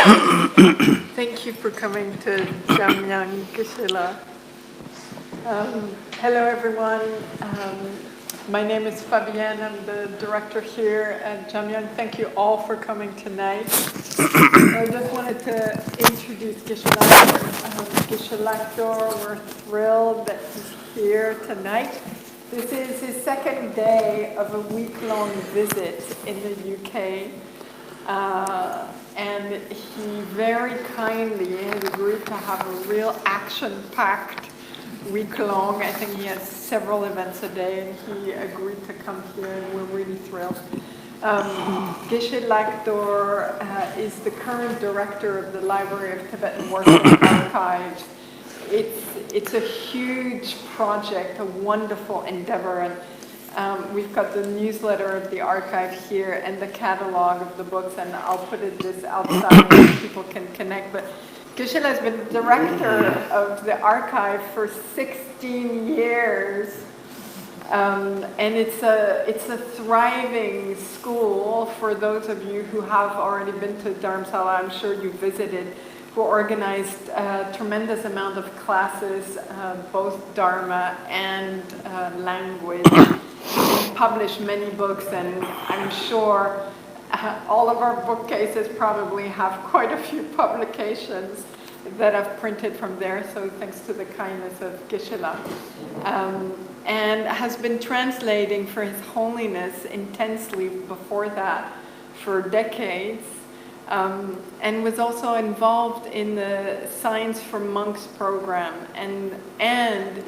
Thank you for coming to Jamyang, Geshe La. Hello everyone, my name is Fabienne, I'm the director here at Jamyang. Thank you all for coming tonight. I just wanted to introduce Geshe Lhakdor. Geshe Lhakdor, we're thrilled that he's here tonight. This is his second day of a week-long visit in the UK. And he very kindly has agreed to have a real action-packed week-long. I think he has several events a day, and he agreed to come here, and we're really thrilled. Geshe Lhakdor is the current director of the Library of Tibetan Works and Archives. It's a huge project, a wonderful endeavor, and we've got the newsletter of the archive here and the catalog of the books, and I'll put this outside so people can connect. But Geshe has been director of the archive for 16 years, and it's a thriving school for those of you who have already been to Dharamsala. I'm sure you visited. Who organized a tremendous amount of classes, both Dharma and language. Published many books, and I'm sure all of our bookcases probably have quite a few publications that I've printed from there, so thanks to the kindness of Geshe La. And has been translating for His Holiness intensely before that for decades, and was also involved in the Science for Monks program, and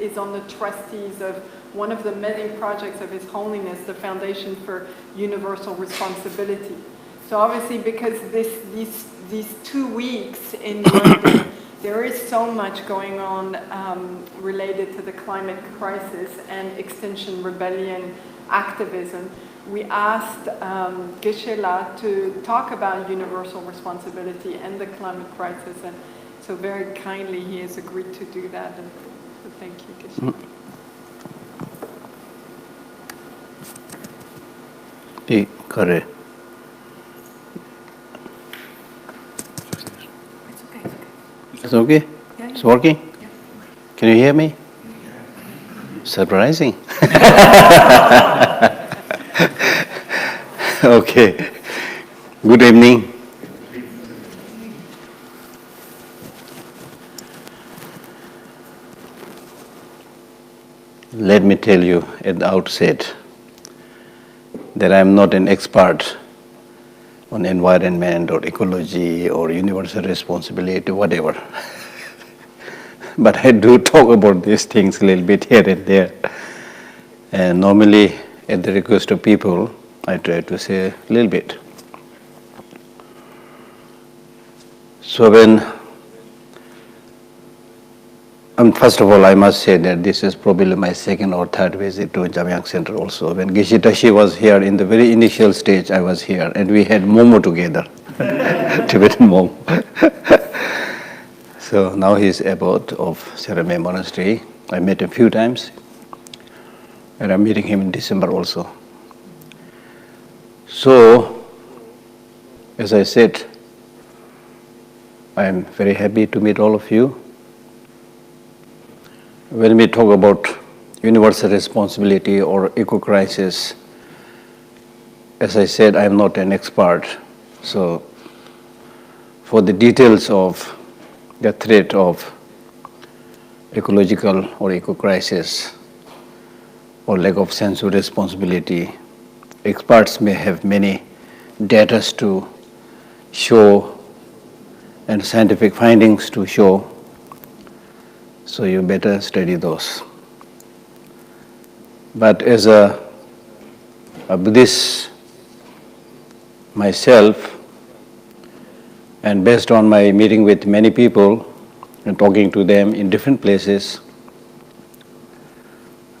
is on the trustees of one of the many projects of His Holiness, the Foundation for Universal Responsibility. So obviously, because these 2 weeks in London, there is so much going on related to the climate crisis and Extinction Rebellion activism. We asked Geshe La to talk about universal responsibility and the climate crisis, and so very kindly he has agreed to do that. And so thank you, Geshe La. Correct. It's okay? Yeah, it's working? Yeah. Can you hear me? Surprising. Okay. Good evening. Let me tell you at the outset that I am not an expert on environment or ecology or universal responsibility, whatever. But I do talk about these things a little bit here and there. And normally, at the request of people, I try to say a little bit. So first of all, I must say that this is probably my second or third visit to Jamyang Center also. When Geshe Tashi was here in the very initial stage, I was here, and we had momo together, Tibetan momo. So now he's abbot of Saramay Monastery. I met him a few times, and I'm meeting him in December also. So, as I said, I'm very happy to meet all of you. When we talk about universal responsibility or eco-crisis, as I said, I'm not an expert. So, for the details of the threat of ecological or eco-crisis or lack of sense of responsibility, experts may have many data to show and scientific findings to show. So you better study those. But as a Buddhist myself, and based on my meeting with many people and talking to them in different places,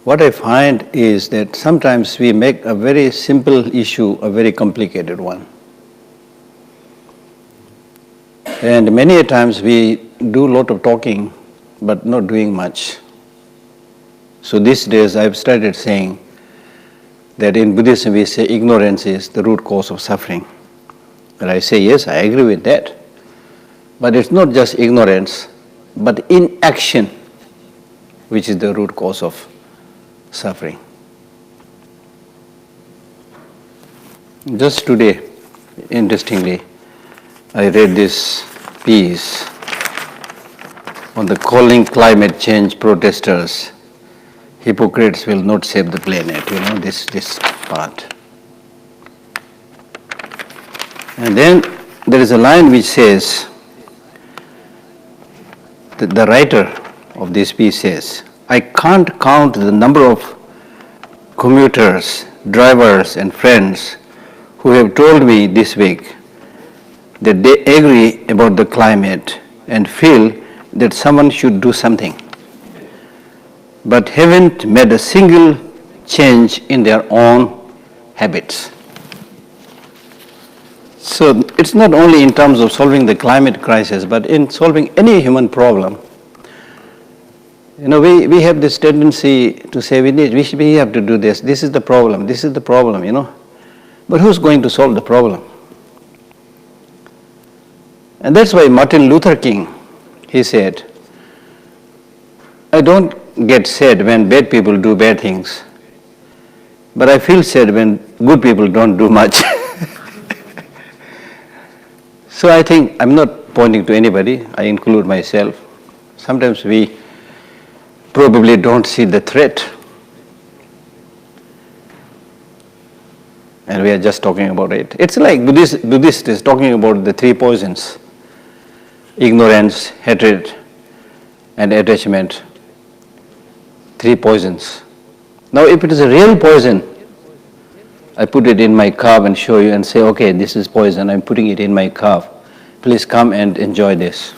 what I find is that sometimes we make a very simple issue a very complicated one. And many a times we do a lot of talking but not doing much. So these days I've started saying that in Buddhism we say ignorance is the root cause of suffering. And I say, yes, I agree with that. But it's not just ignorance, but inaction, which is the root cause of suffering. Just today, interestingly, I read this piece on the calling climate change protesters. Hypocrites will not save the planet, this part. And then there is a line which says, the writer of this piece says, I can't count the number of commuters, drivers and friends who have told me this week that they agree about the climate and feel that someone should do something, but haven't made a single change in their own habits. So it's not only in terms of solving the climate crisis, but in solving any human problem. We have this tendency to say we have to do this is the problem, But who's going to solve the problem? And that's why Martin Luther King, he said, I don't get sad when bad people do bad things, but I feel sad when good people don't do much. So I think, I'm not pointing to anybody, I include myself. Sometimes we probably don't see the threat. And we are just talking about it. It's like Buddhist is talking about the three poisons: ignorance, hatred, and attachment. Three poisons. Now if it is a real poison, I put it in my cup and show you and say, okay, this is poison, I'm putting it in my cup. Please come and enjoy this.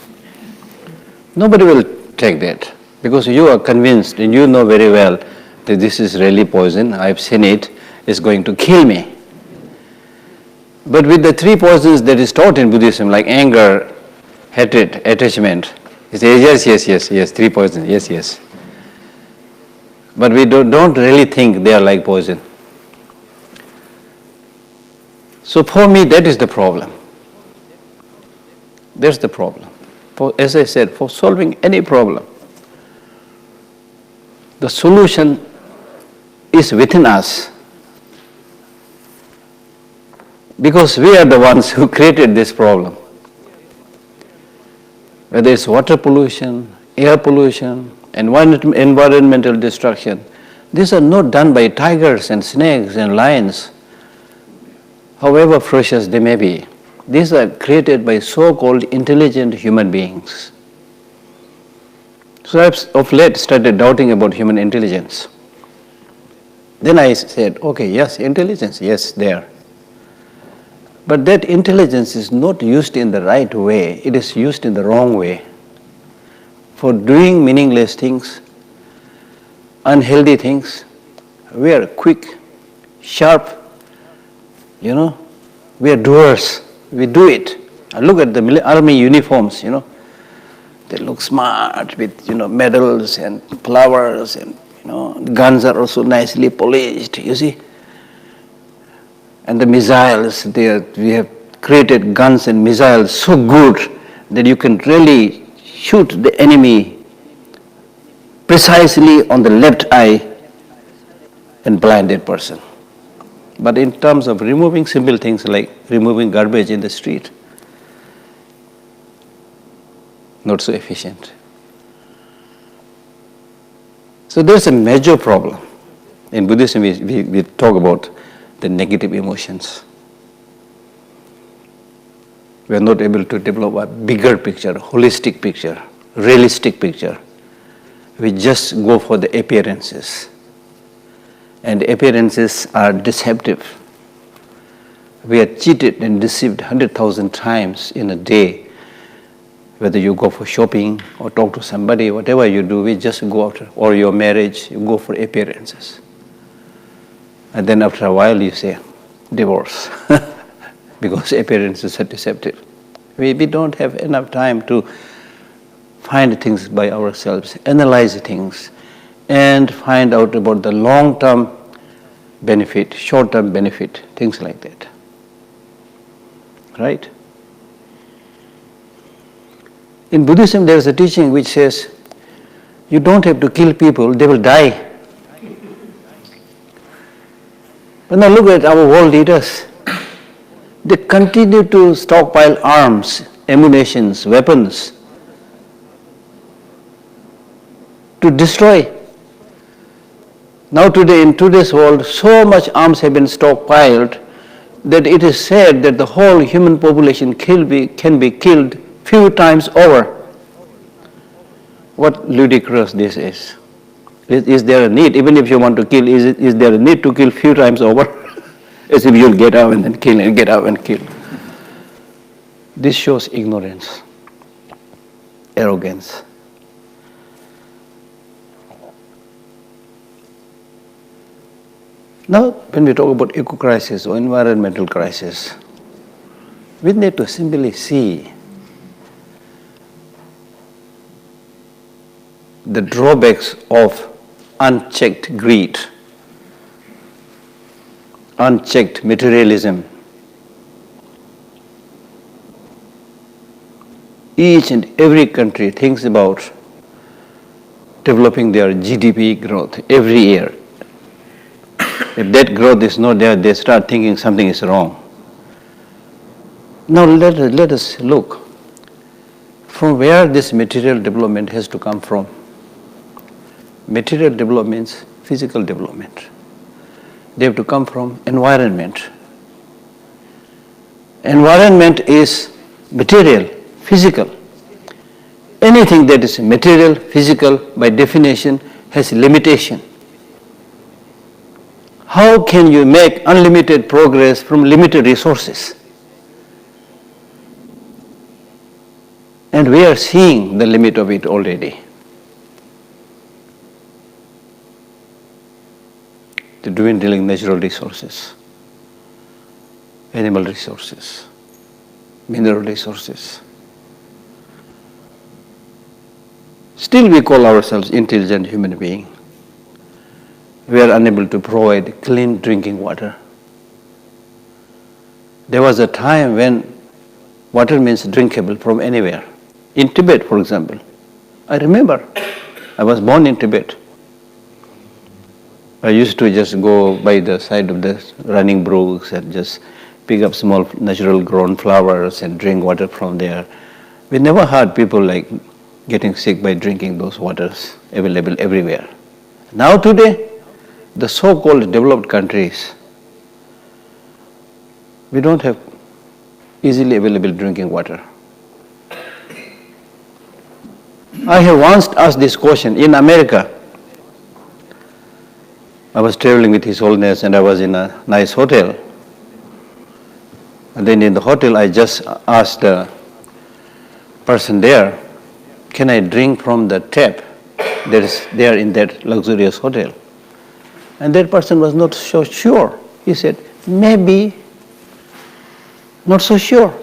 Nobody will take that because you are convinced and you know very well that this is really poison, I've seen it, it's going to kill me. But with the three poisons that is taught in Buddhism, like anger, hatred, attachment, he says, yes, three poisons, yes. But we don't really think they are like poison. So for me, that is the problem. That's the problem. As I said, for solving any problem, the solution is within us. Because we are the ones who created this problem. Whether it's water pollution, air pollution, environmental destruction, these are not done by tigers and snakes and lions, however ferocious they may be. These are created by so-called intelligent human beings. So I've of late started doubting about human intelligence. Then I said, okay, yes, intelligence, yes, there. But that intelligence is not used in the right way, it is used in the wrong way. For doing meaningless things, unhealthy things, we are quick, sharp, we are doers, we do it. Look at the army uniforms, they look smart with, medals and flowers and, guns are also nicely polished, you see. And the missiles, we have created guns and missiles so good that you can really shoot the enemy precisely on the left eye and blind that person. But in terms of removing simple things like removing garbage in the street, not so efficient. So there's a major problem. In Buddhism, we talk about the negative emotions. We are not able to develop a bigger picture, holistic picture, realistic picture. We just go for the appearances. And appearances are deceptive. We are cheated and deceived 100,000 times in a day. Whether you go for shopping or talk to somebody, whatever you do, we just go after, or your marriage, you go for appearances. And then after a while you say, divorce, because appearances are deceptive. We don't have enough time to find things by ourselves, analyze things, and find out about the long-term benefit, short-term benefit, things like that. Right? In Buddhism, there is a teaching which says, you don't have to kill people, they will die. But now look at our world leaders. They continue to stockpile arms, ammunitions, weapons to destroy. Now today, in today's world, so much arms have been stockpiled that it is said that the whole human population can be killed few times over. What ludicrous this is. Is there a need, even if you want to kill, is there a need to kill few times over? As if you'll get out and then kill and get out and kill. This shows ignorance, arrogance. Now, when we talk about eco-crisis or environmental crisis, we need to simply see the drawbacks of unchecked greed, unchecked materialism. Each and every country thinks about developing their GDP growth every year. If that growth is not there, they start thinking something is wrong. Now let us look from where this material development has to come from. Material development means physical development. They have to come from environment. Environment is material, physical. Anything that is material, physical, by definition, has limitation. How can you make unlimited progress from limited resources? And we are seeing the limit of it already. The dwindling natural resources, animal resources, mineral resources. Still we call ourselves intelligent human beings. We are unable to provide clean drinking water. There was a time when water means drinkable from anywhere. In Tibet, for example. I remember, I was born in Tibet. I used to just go by the side of the running brooks and just pick up small natural grown flowers and drink water from there. We never heard people like getting sick by drinking those waters available everywhere. Now today, the so-called developed countries, we don't have easily available drinking water. I have once asked this question in America. I was traveling with His Holiness and I was in a nice hotel. And then in the hotel I just asked the person there, can I drink from the tap that is there in that luxurious hotel? And that person was not so sure. He said, maybe, not so sure.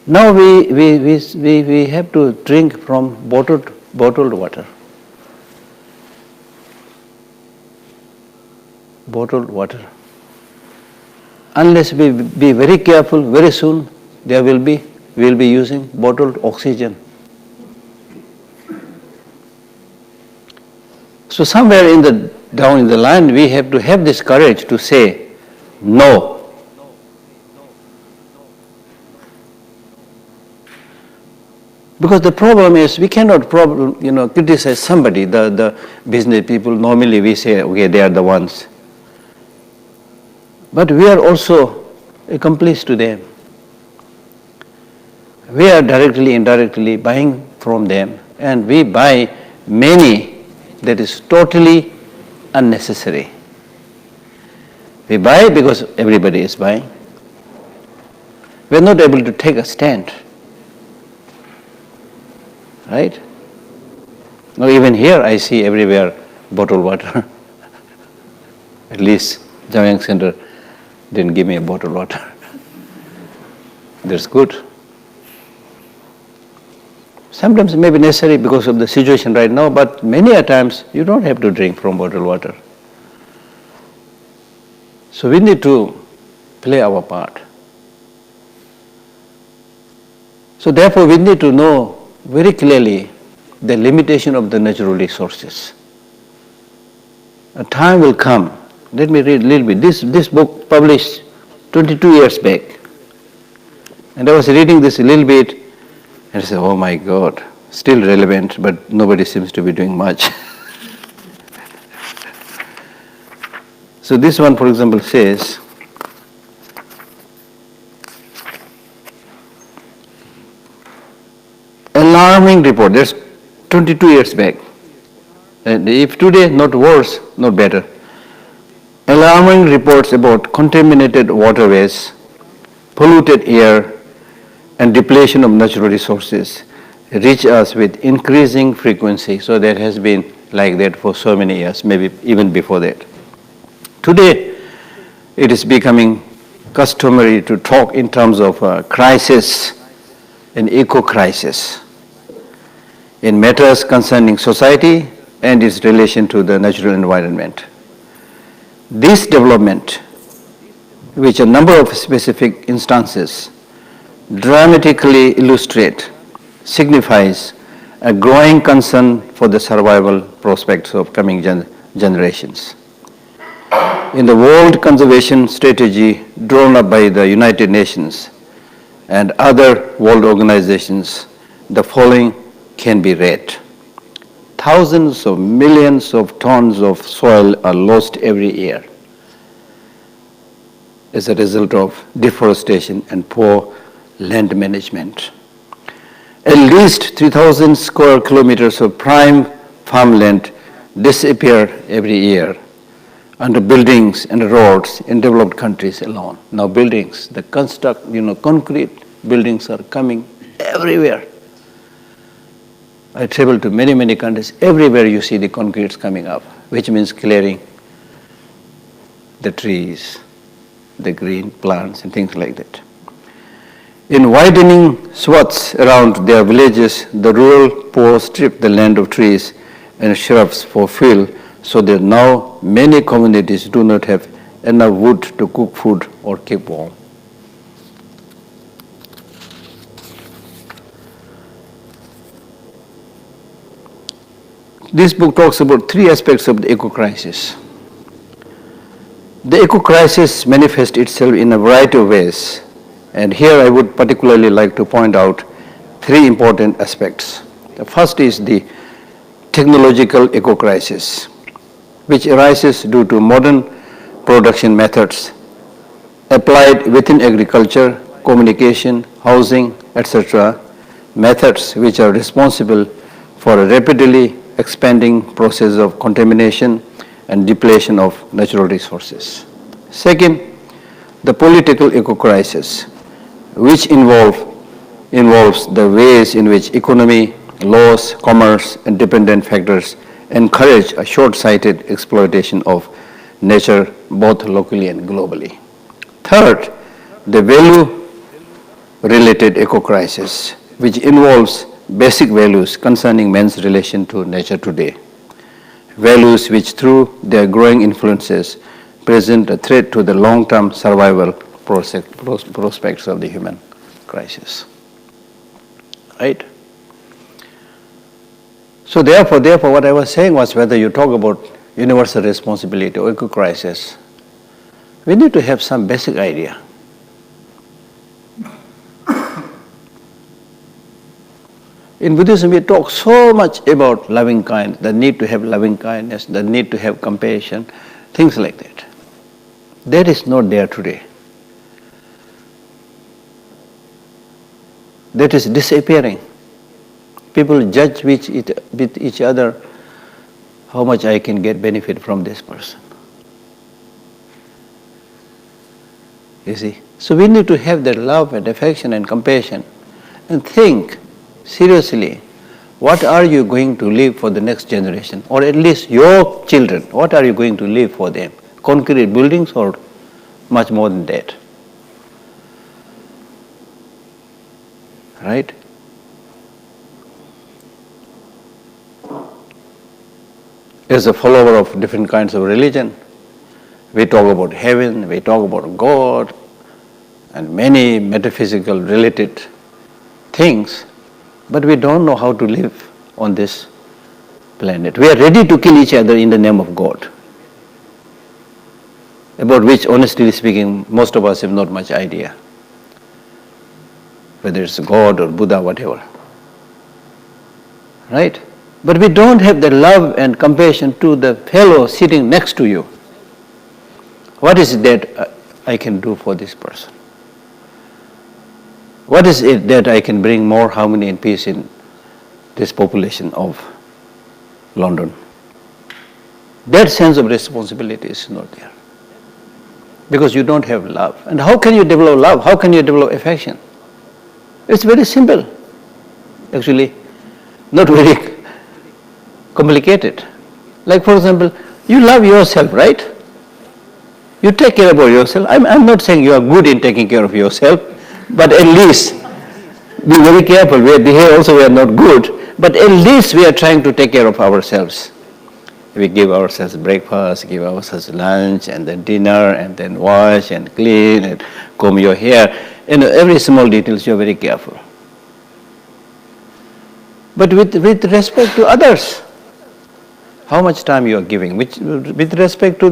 Now we have to drink from bottled water. Bottled water. Unless we be very careful, very soon we will be using bottled oxygen. So somewhere down in the line we have to have this courage to say no. Because the problem is we cannot criticize somebody. The business people, normally we say, okay, they are the ones. But we are also accomplice to them. We are directly, indirectly buying from them, and we buy many that is totally unnecessary. We buy because everybody is buying. We are not able to take a stand. Right? Now even here I see everywhere bottled water. At least Jamyang Center didn't give me a bottled water. That's good. Sometimes it may be necessary because of the situation right now, but many a times you don't have to drink from bottled water. So we need to play our part. So therefore we need to know very clearly the limitation of the natural resources. A time will come. Let me read a little bit. This book published 22 years back. And I was reading this a little bit and I said, oh my God, still relevant, but nobody seems to be doing much. So this one, for example, says, alarming report, that's 22 years back. And if today, not worse, not better. Alarming reports about contaminated waterways, polluted air, and depletion of natural resources reach us with increasing frequency. So that has been like that for so many years, maybe even before that. Today, it is becoming customary to talk in terms of crisis and eco-crisis in matters concerning society and its relation to the natural environment. This development, which a number of specific instances dramatically illustrate, signifies a growing concern for the survival prospects of coming generations. In the World Conservation Strategy drawn up by the United Nations and other world organizations, the following can be read. Thousands of millions of tons of soil are lost every year as a result of deforestation and poor land management. At least 3,000 square kilometers of prime farmland disappear every year under buildings and roads in developed countries alone. Now buildings, the concrete buildings are coming everywhere. I travel to many, many countries. Everywhere you see the concretes coming up, which means clearing the trees, the green plants and things like that. In widening swaths around their villages, the rural poor strip the land of trees and shrubs for fuel, so that now many communities do not have enough wood to cook food or keep warm. This book talks about three aspects of the eco-crisis. The eco-crisis manifests itself in a variety of ways, and here I would particularly like to point out three important aspects. The first is the technological eco-crisis, which arises due to modern production methods applied within agriculture, communication, housing, etc., methods which are responsible for a rapidly expanding process of contamination and depletion of natural resources. Second, the political eco-crisis, which involves the ways in which economy, laws, commerce, and dependent factors encourage a short-sighted exploitation of nature both locally and globally. Third, the value-related eco-crisis, which involves basic values concerning man's relation to nature today. Values which, through their growing influences, present a threat to the long-term survival prospects of the human crisis. Right? So therefore, what I was saying was, whether you talk about universal responsibility or eco-crisis, we need to have some basic idea. In Buddhism, we talk so much about loving kindness, the need to have loving kindness, the need to have compassion, things like that. That is not there today. That is disappearing. People judge with each other how much I can get benefit from this person. You see? So we need to have that love and affection and compassion and think seriously, what are you going to leave for the next generation? Or at least your children, what are you going to leave for them? Concrete buildings or much more than that? Right? As a follower of different kinds of religion, we talk about heaven, we talk about God, and many metaphysical related things, but we don't know how to live on this planet. We are ready to kill each other in the name of God, about which, honestly speaking, most of us have not much idea, whether it's God or Buddha, whatever. Right? But we don't have the love and compassion to the fellow sitting next to you. What is it that I can do for this person? What is it that I can bring more harmony and peace in this population of London? That sense of responsibility is not there, because you don't have love. And how can you develop love? How can you develop affection? It's very simple, actually, not very complicated. Like, for example, you love yourself, right? You take care of yourself. I'm not saying you are good in taking care of yourself, but at least be very careful. Here also we are not good, but at least we are trying to take care of ourselves. We give ourselves breakfast, give ourselves lunch, and then dinner, and then wash and clean and comb your hair. Every small details you are very careful. But with respect to others, how much time you are giving? With respect to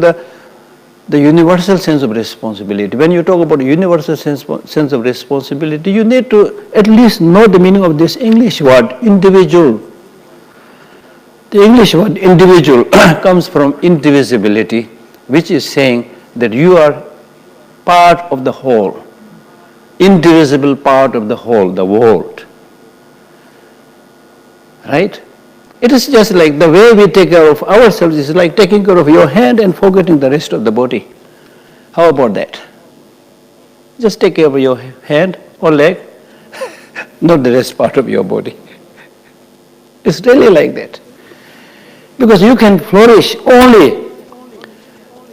the universal sense of responsibility. When you talk about universal sense of responsibility, you need to at least know the meaning of this English word, individual. The English word individual comes from indivisibility, which is saying that you are part of the whole, indivisible part of the whole, the world. Right? It is just like the way we take care of ourselves is like taking care of your hand and forgetting the rest of the body. How about that? Just take care of your hand or leg, not the rest part of your body. It's really like that. Because you can flourish only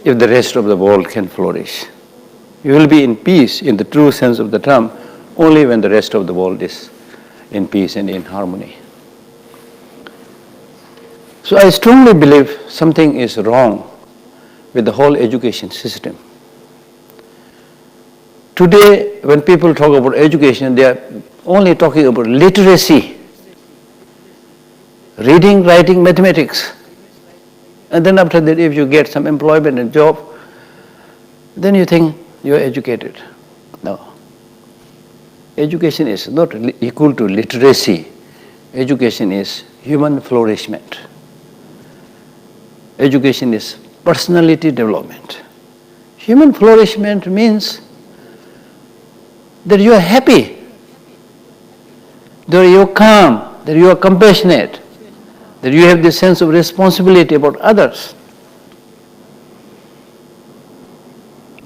if the rest of the world can flourish. You will be in peace in the true sense of the term only when the rest of the world is in peace and in harmony. So I strongly believe something is wrong with the whole education system. Today, when people talk about education, they are only talking about literacy, reading, writing, mathematics. And then after that, if you get some employment and job, then you think you are educated. No. Education is not equal to literacy. Education is human flourishment. Education is personality development. Human flourishment means that you are happy, that you are calm, that you are compassionate, that you have this sense of responsibility about others.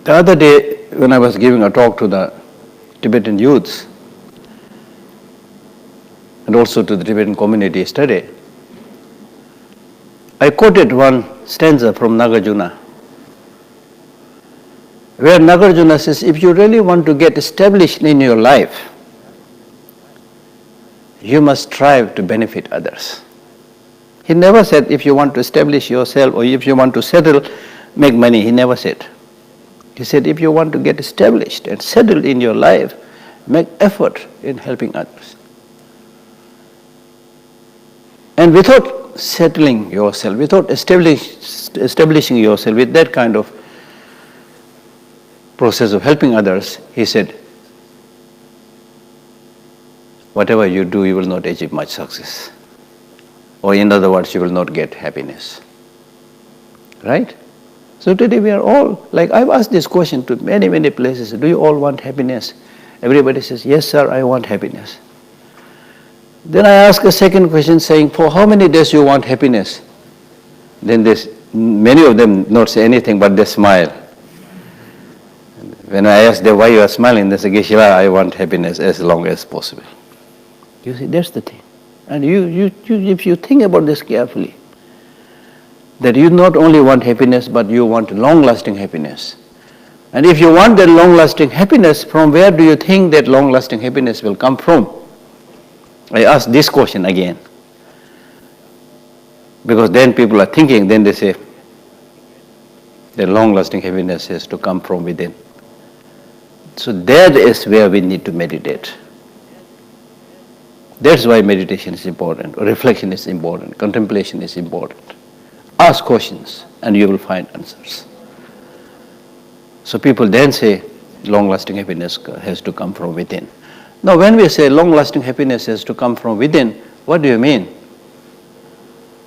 The other day, when I was giving a talk to the Tibetan youths and also to the Tibetan community yesterday, I quoted one stanza from Nagarjuna, where Nagarjuna says, if you really want to get established in your life, you must strive to benefit others. He never said if you want to establish yourself or if you want to settle, make money. He never said. He said if you want to get established and settled in your life, make effort in helping others. And without settling yourself, without establishing yourself with that kind of process of helping others, he said, whatever you do, you will not achieve much success. Or in other words, you will not get happiness. Right? So today we are all, like I've asked this question to many, many places, do you all want happiness? Everybody says, yes sir, I want happiness. Then I ask a second question saying, for how many days you want happiness? Then many of them not say anything, but they smile. When I ask them why you are smiling, they say, Geshe, I want happiness as long as possible. You see, that's the thing. And you, if you think about this carefully, that you not only want happiness, but you want long-lasting happiness. And if you want that long-lasting happiness, from where do you think that long-lasting happiness will come from? I ask this question again. Because then people are thinking, then they say, that long-lasting happiness has to come from within. So that is where we need to meditate. That's why meditation is important, reflection is important, contemplation is important. Ask questions and you will find answers. So people then say long-lasting happiness has to come from within. Now when we say long-lasting happiness has to come from within, what do you mean?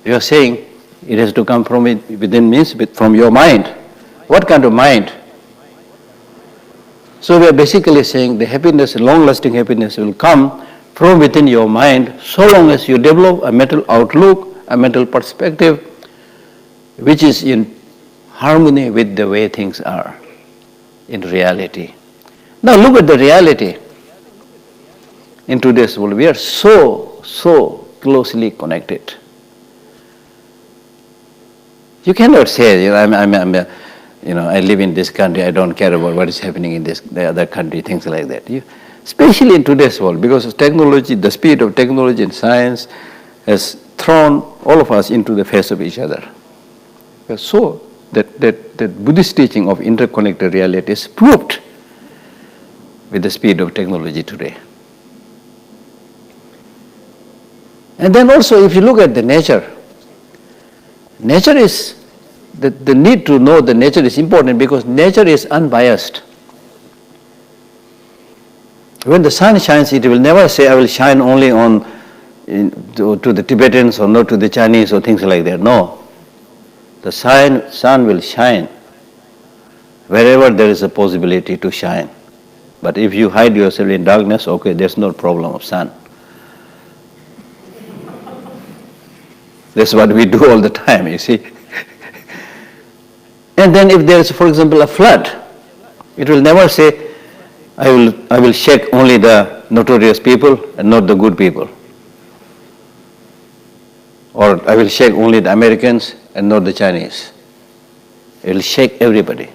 You are saying it has to come from within means from your mind. What kind of mind? So we are basically saying the happiness, long-lasting happiness will come from within your mind so long as you develop a mental outlook, a mental perspective which is in harmony with the way things are in reality. Now look at the reality. In today's world, we are so closely connected. You cannot say, I live in this country, I don't care about what is happening in the other country, things like that. Especially in today's world, because technology, the speed of technology and science has thrown all of us into the face of each other. So that Buddhist teaching of interconnected reality is proved with the speed of technology today. And then also if you look at the nature is, the need to know the nature is important because nature is unbiased. When the sun shines, it will never say, I will shine only to the Tibetans or not to the Chinese or things like that. No. The sun will shine wherever there is a possibility to shine. But if you hide yourself in darkness, okay, there's no problem of sun. That's what we do all the time, you see. And then if there is, for example, a flood, it will never say, I will shake only the notorious people and not the good people. Or I will shake only the Americans and not the Chinese. It will shake everybody.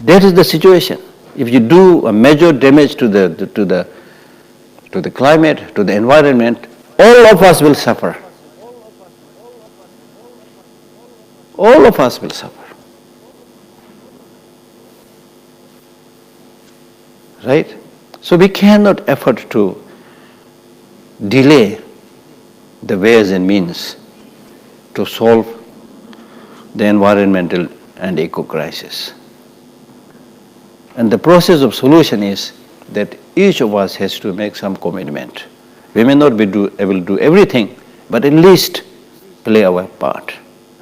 That is the situation. If you do a major damage to the climate, to the environment, all of us will suffer. All of us will suffer. Right? So we cannot afford to delay the ways and means to solve the environmental and eco crisis. And the process of solution is that each of us has to make some commitment. We may not be able to do everything, but at least play our part,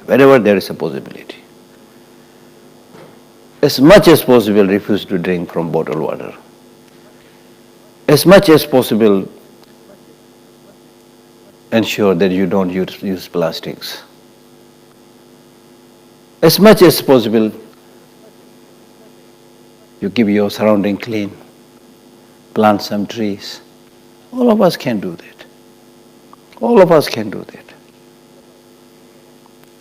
wherever there is a possibility. As much as possible, refuse to drink from bottled water. As much as possible, ensure that you don't use plastics. As much as possible, you keep your surrounding clean, plant some trees. All of us can do that. All of us can do that.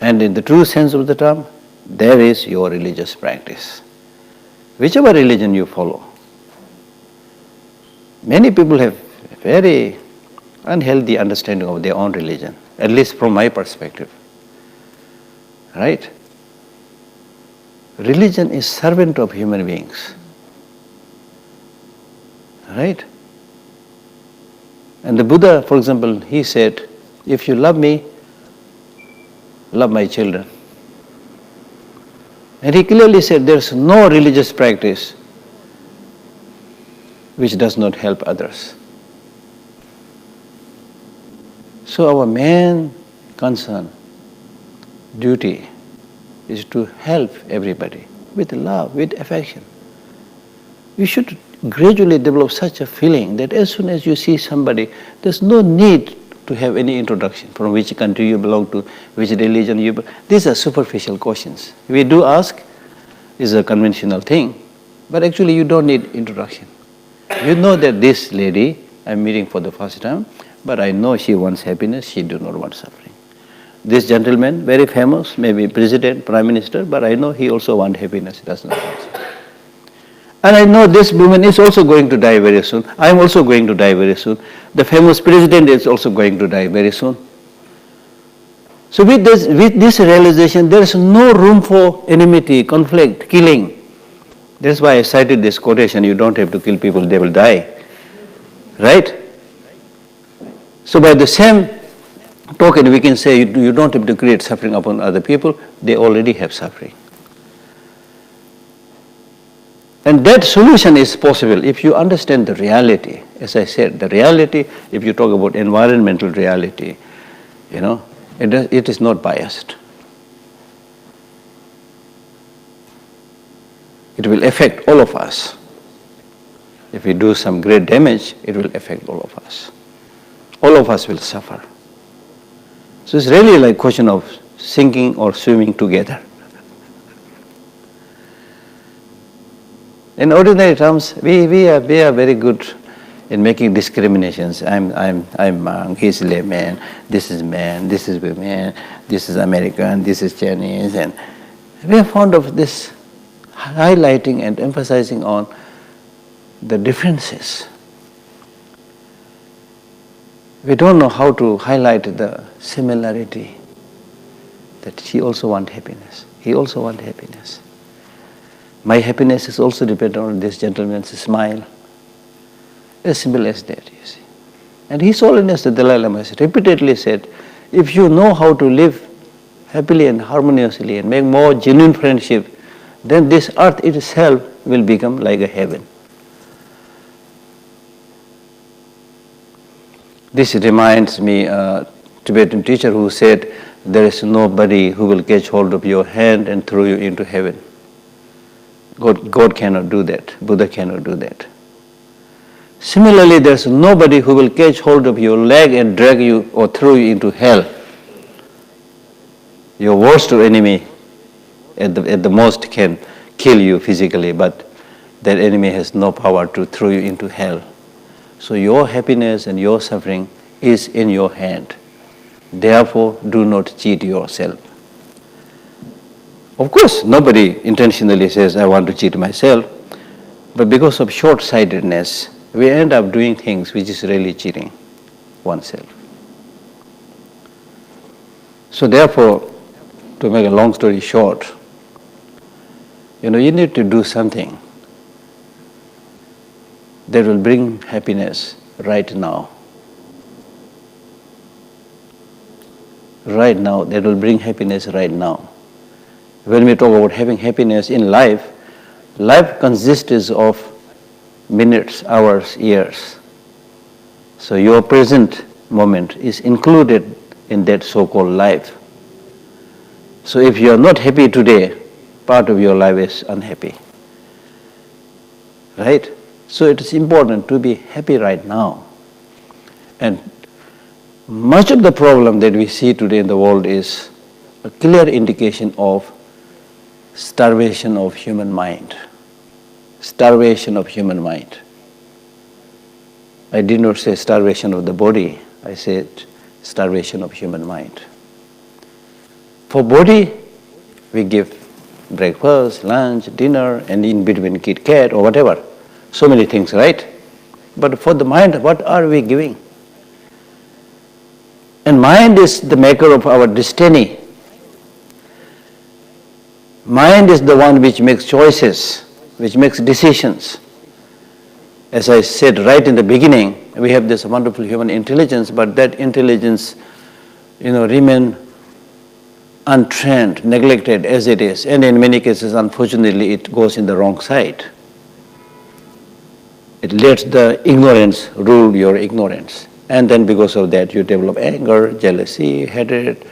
And in the true sense of the term, there is your religious practice. Whichever religion you follow. Many people have very unhealthy understanding of their own religion, at least from my perspective. Right? Religion is servant of human beings. Right? And the Buddha, for example, he said, if you love me, love my children. And he clearly said there is no religious practice which does not help others. So our main concern, duty, is to help everybody with love, with affection. You should gradually develop such a feeling that as soon as you see somebody, there's no need to have any introduction from which country you belong to, which religion you belong. These are superficial questions. We do ask, is a conventional thing, but actually you don't need introduction. You know that this lady I'm meeting for the first time, but I know she wants happiness, she do not want suffering. This gentleman, very famous, maybe president, prime minister, but I know he also wants happiness, does not want suffering. And I know this woman is also going to die very soon. I am also going to die very soon. The famous president is also going to die very soon. So with this realization, there is no room for enmity, conflict, killing. That's why I cited this quotation, you don't have to kill people, they will die. Right? So by the same token, we can say you don't have to create suffering upon other people, they already have suffering. And that solution is possible if you understand the reality. As I said, the reality, if you talk about environmental reality, it is not biased. It will affect all of us. If we do some great damage, it will affect all of us. All of us will suffer. So it's really like a question of sinking or swimming together. In ordinary terms, we are very good in making discriminations. I'm monk, he's layman, this is women, this is American, this is Chinese, and we are fond of this highlighting and emphasizing on the differences. We don't know how to highlight the similarity, that she also wants happiness, he also wants happiness. My happiness is also dependent on this gentleman's smile. As simple as that, you see. And His Holiness the Dalai Lama has repeatedly said, if you know how to live happily and harmoniously and make more genuine friendship, then this earth itself will become like a heaven. This reminds me a Tibetan teacher who said, there is nobody who will catch hold of your hand and throw you into heaven. God cannot do that. Buddha cannot do that. Similarly, there's nobody who will catch hold of your leg and drag you or throw you into hell. Your worst enemy at the most can kill you physically, but that enemy has no power to throw you into hell. So your happiness and your suffering is in your hand. Therefore, do not cheat yourself. Of course, nobody intentionally says, I want to cheat myself, but because of short-sightedness, we end up doing things which is really cheating oneself. So therefore, to make a long story short, you need to do something that will bring happiness right now. Right now, that will bring happiness right now. When we talk about having happiness in life, life consists of minutes, hours, years. So your present moment is included in that so-called life. So if you are not happy today, part of your life is unhappy. Right? So it is important to be happy right now. And much of the problem that we see today in the world is a clear indication of starvation of human mind. Starvation of human mind. I did not say starvation of the body, I said starvation of human mind. For body, we give breakfast, lunch, dinner, and in between Kit Kat or whatever. So many things, right? But for the mind, what are we giving? And mind is the maker of our destiny. Mind is the one which makes choices, which makes decisions. As I said right in the beginning, we have this wonderful human intelligence, but that intelligence, remain untrained, neglected as it is, and in many cases, unfortunately, it goes in the wrong side. It lets the ignorance rule your ignorance, and then because of that, you develop anger, jealousy, hatred,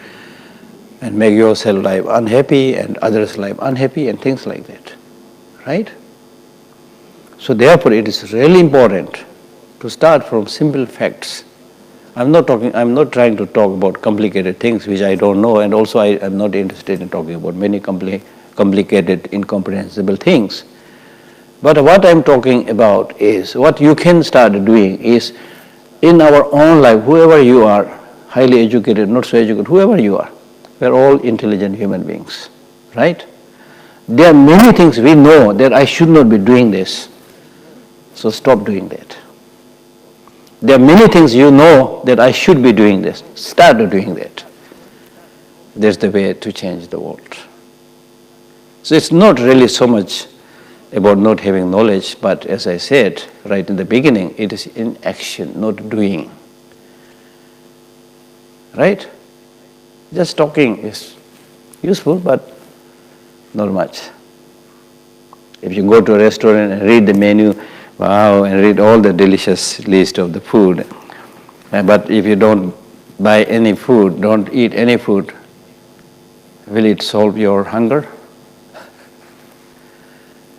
and make yourself life unhappy and others' life unhappy and things like that, right? So therefore, it is really important to start from simple facts. I'm not trying to talk about complicated things which I don't know, and also I am not interested in talking about many complicated, incomprehensible things. But what I'm talking about is what you can start doing is in our own life, whoever you are, highly educated, not so educated, whoever you are, we're all intelligent human beings, right? There are many things we know that I should not be doing this, so stop doing that. There are many things you know that I should be doing this, start doing that. That's the way to change the world. So it's not really so much about not having knowledge, but as I said right in the beginning, it is in action, not doing. right? Just talking is useful, but not much. If you go to a restaurant and read the menu, wow, and read all the delicious list of the food, but if you don't buy any food, don't eat any food, will it solve your hunger?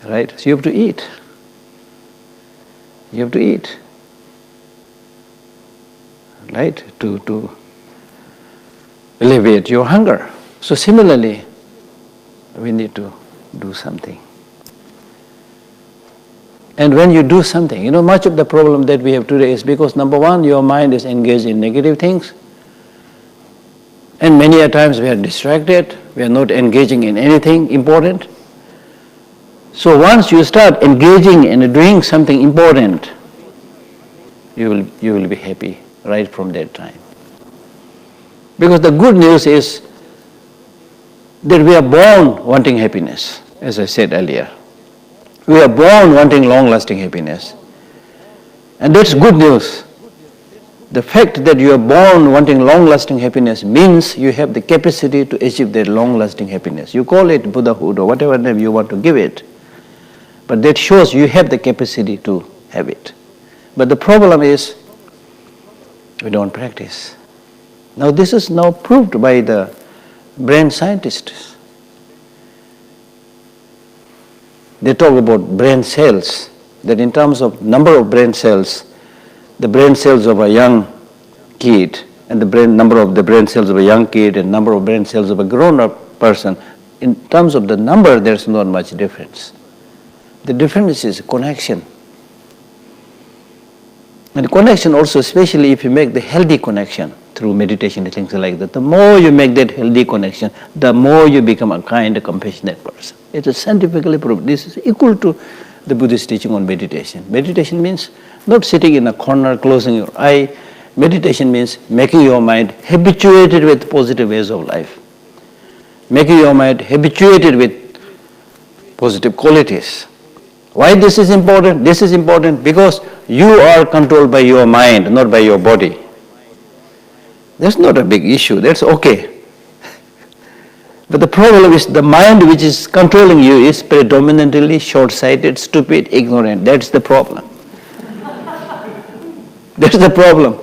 Right? So you have to eat. You have to eat. Right? To alleviate your hunger. So similarly, we need to do something. And when you do something, much of the problem that we have today is because, number one, your mind is engaged in negative things. And many a times we are distracted, we are not engaging in anything important. So once you start engaging in doing something important, you will be happy right from that time. Because the good news is that we are born wanting happiness, as I said earlier. We are born wanting long-lasting happiness. And that's good news. The fact that you are born wanting long-lasting happiness means you have the capacity to achieve that long-lasting happiness. You call it Buddhahood or whatever name you want to give it. But that shows you have the capacity to have it. But the problem is, we don't practice. Now this is now proved by the brain scientists. They talk about brain cells, that in terms of number of brain cells, the brain cells of a young kid and the number of the brain cells of a young kid and number of brain cells of a grown-up person, in terms of the number, there's not much difference. The difference is connection. And connection also, especially if you make the healthy connection through meditation and things like that, the more you make that healthy connection, the more you become a kind, compassionate person. It is scientifically proved. This is equal to the Buddhist teaching on meditation. Meditation means not sitting in a corner, closing your eye. Meditation means making your mind habituated with positive ways of life. Making your mind habituated with positive qualities. Why this is important? This is important because you are controlled by your mind, not by your body. That's not a big issue, that's okay. But the problem is the mind which is controlling you is predominantly short-sighted, stupid, ignorant. That's the problem. That's the problem.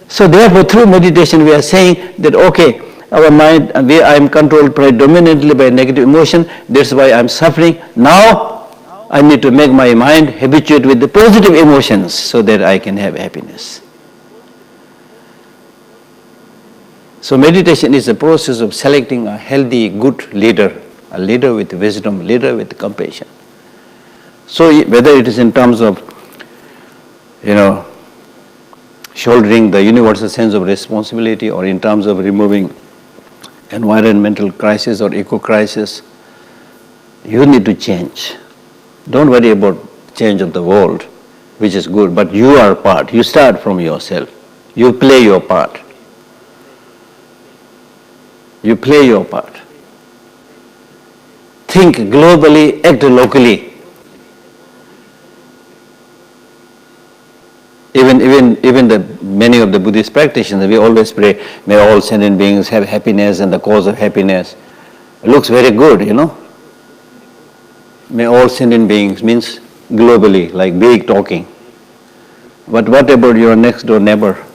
So therefore, through meditation we are saying that, okay, our mind, I am controlled predominantly by negative emotion, that's why I am suffering. Now, I need to make my mind habituate with the positive emotions so that I can have happiness. So meditation is a process of selecting a healthy, good leader, a leader with wisdom, a leader with compassion. So whether it is in terms of, shouldering the universal sense of responsibility or in terms of removing environmental crisis or eco-crisis, you need to change. Don't worry about change of the world, which is good, but you are part. You start from yourself. You play your part. You play your part. Think globally, act locally. Even many of the Buddhist practitioners, we always pray, may all sentient beings have happiness and the cause of happiness. It looks very good, May all sentient beings means globally, like big talking. But what about your next door neighbor,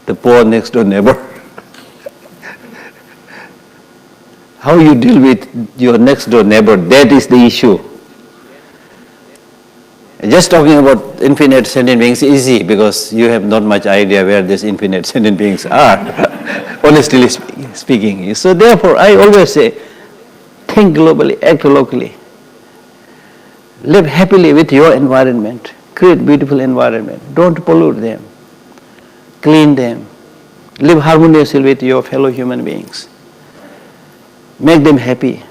the poor next door neighbor? How you deal with your next door neighbor, that is the issue. Just talking about infinite sentient beings is easy because you have not much idea where these infinite sentient beings are, honestly speaking. So therefore, I always say, think globally, act locally. Live happily with your environment. Create beautiful environment. Don't pollute them. Clean them. Live harmoniously with your fellow human beings. Make them happy.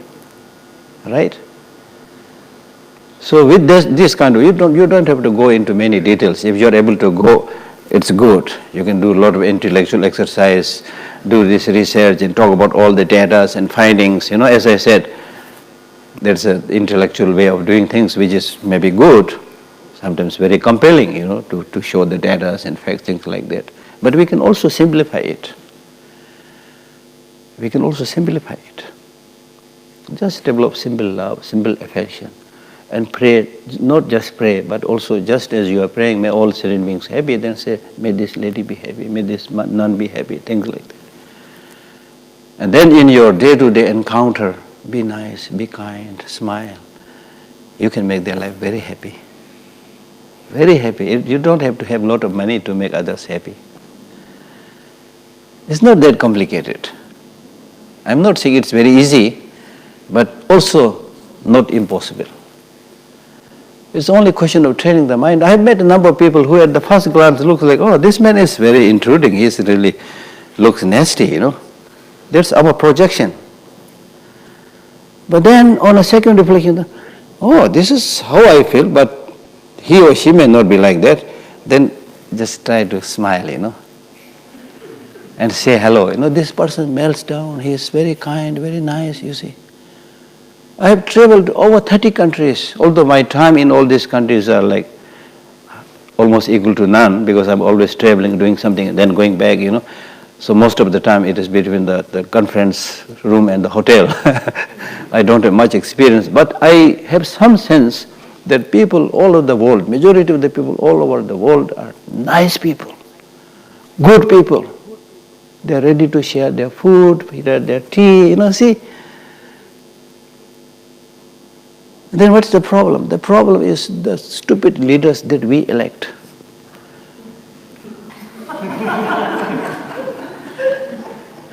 Right? So with this kind of, you don't have to go into many details. If you're able to go, it's good. You can do a lot of intellectual exercise, do this research and talk about all the data and findings. As I said, there's an intellectual way of doing things which is maybe good, sometimes very compelling, to show the data and facts, things like that. But we can also simplify it. we can also simplify it. Just develop simple love, simple affection, and pray, not just pray, but also just as you are praying, may all serene beings happy, then say, may this lady be happy, may this nun be happy, things like that. And then in your day-to-day encounter, be nice, be kind, smile. You can make their life very happy. Very happy. You don't have to have a lot of money to make others happy. It's not that complicated. I'm not saying it's very easy, but also not impossible. It's only a question of training the mind. I have met a number of people who at the first glance look like, oh, this man is very intruding. He really looks nasty, you know. That's our projection. But then on a second reflection, oh, this is how I feel, but he or she may not be like that. Then just try to smile, you know, and say hello. You know, this person melts down. He is very kind, very nice, you see. I have traveled over 30 countries, although my time in all these countries are like almost equal to none, because I'm always traveling, doing something, and then going back, you know. So most of the time it is between the conference room and the hotel. I don't have much experience, but I have some sense that people all over the world, majority of the people all over the world are nice people, good people. They are ready to share their food, their tea, you know, see. Then what's the problem? The problem is the stupid leaders that we elect.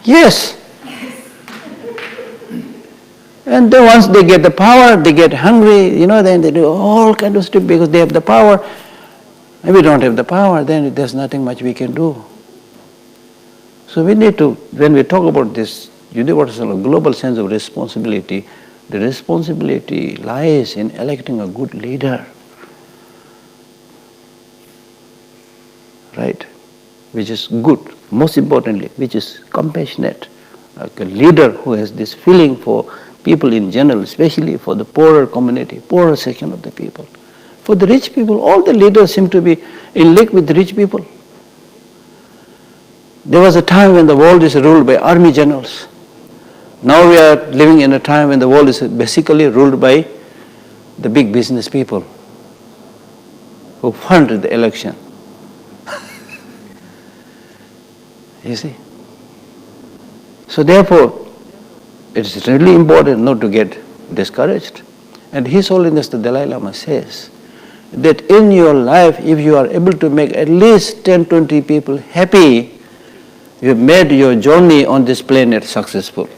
Yes. And then once they get the power, they get hungry, you know, then they do all kind of stuff because they have the power. If we don't have the power, then there's nothing much we can do. So we need to, when we talk about this universal or global sense of responsibility, the responsibility lies in electing a good leader, right? Which is good, most importantly, which is compassionate, like a leader who has this feeling for people in general, especially for the poorer community, poorer section of the people. For the rich people, all the leaders seem to be in league with the rich people. There was a time when the world is ruled by army generals. Now we are living in a time when the world is basically ruled by the big business people who funded the election. You see? So therefore, it is really important not to get discouraged. And His Holiness the Dalai Lama says that in your life, if you are able to make at least 10-20 people happy, you have made your journey on this planet successful.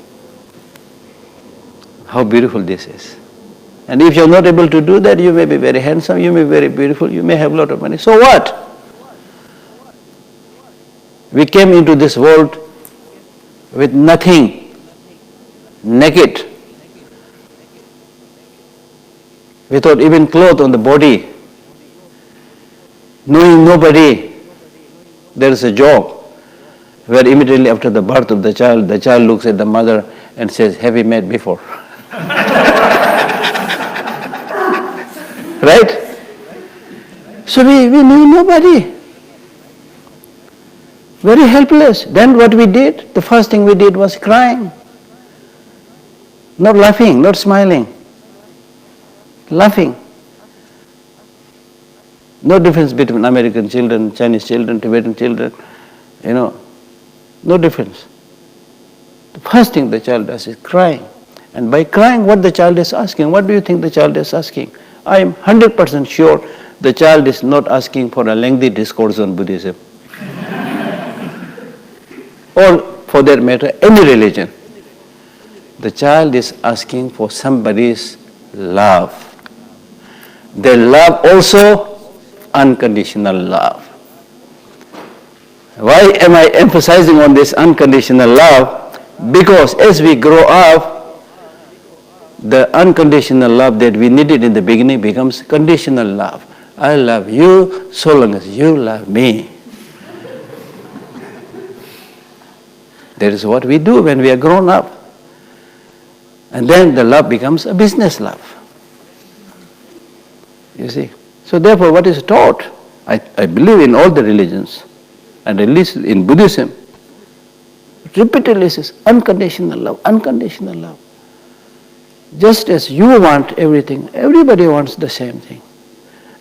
How beautiful this is. And if you are not able to do that, you may be very handsome, you may be very beautiful, you may have a lot of money. So what? We came into this world with nothing, naked, without even clothes on the body, knowing nobody. There is a joke where immediately after the birth of the child looks at the mother and says, have we met before? Right? So we knew nobody. Very helpless. Then what we did, the first thing we did was crying. Not laughing, not smiling. Laughing. No difference between American children, Chinese children, Tibetan children, you know, no difference. The first thing the child does is crying. And by crying, what the child is asking, what do you think the child is asking? I am 100% sure the child is not asking for a lengthy discourse on Buddhism. Or for that matter, any religion. The child is asking for somebody's love. They love also unconditional love. Why am I emphasizing on this unconditional love? Because as we grow up, the unconditional love that we needed in the beginning becomes conditional love. I love you so long as you love me. That is what we do when we are grown up. And then the love becomes a business love. You see? So therefore what is taught, I believe in all the religions, and at least in Buddhism, repeatedly says, unconditional love, unconditional love. Just as you want everything, everybody wants the same thing.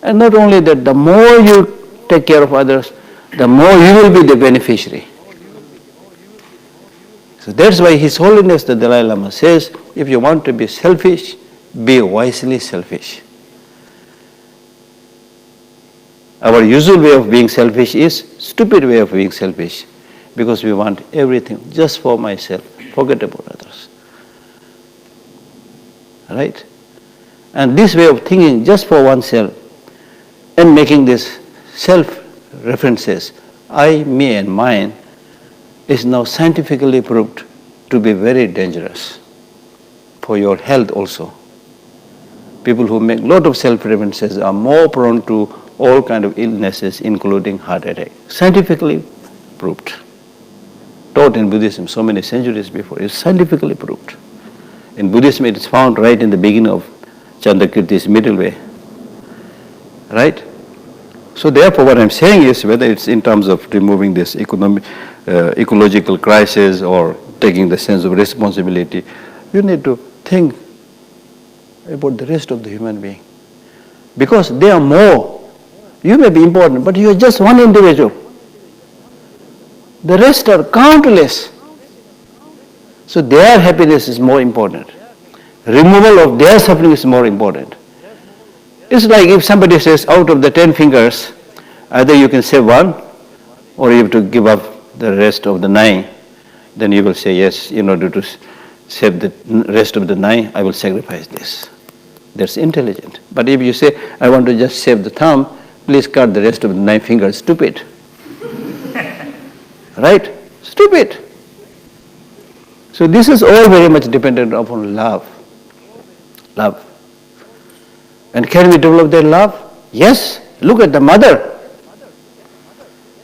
And not only that, the more you take care of others, the more you will be the beneficiary. So that's why His Holiness the Dalai Lama says, if you want to be selfish, be wisely selfish. Our usual way of being selfish is stupid way of being selfish, because we want everything just for myself, forget about others. Right? And this way of thinking just for oneself and making this self-references, I, me and mine, is now scientifically proved to be very dangerous for your health also. People who make a lot of self-references are more prone to all kind of illnesses, including heart attack. Scientifically proved. Taught in Buddhism so many centuries before, it's scientifically proved. In Buddhism it is found right in the beginning of Chandrakirti's middle way. Right? So therefore what I'm saying is, whether it's in terms of removing this ecological crisis or taking the sense of responsibility, you need to think about the rest of the human being. Because they are more. You may be important, but you are just one individual. The rest are countless. So their happiness is more important. Removal of their suffering is more important. It's like if somebody says, out of the 10 fingers, either you can save one, or you have to give up the rest of the 9. Then you will say, yes, in order to save the rest of the 9, I will sacrifice this. That's intelligent. But if you say, I want to just save the thumb, please cut the rest of the 9 fingers, stupid. Right? Stupid. So this is all very much dependent upon love. Love. And can we develop that love? Yes. Look at the mother.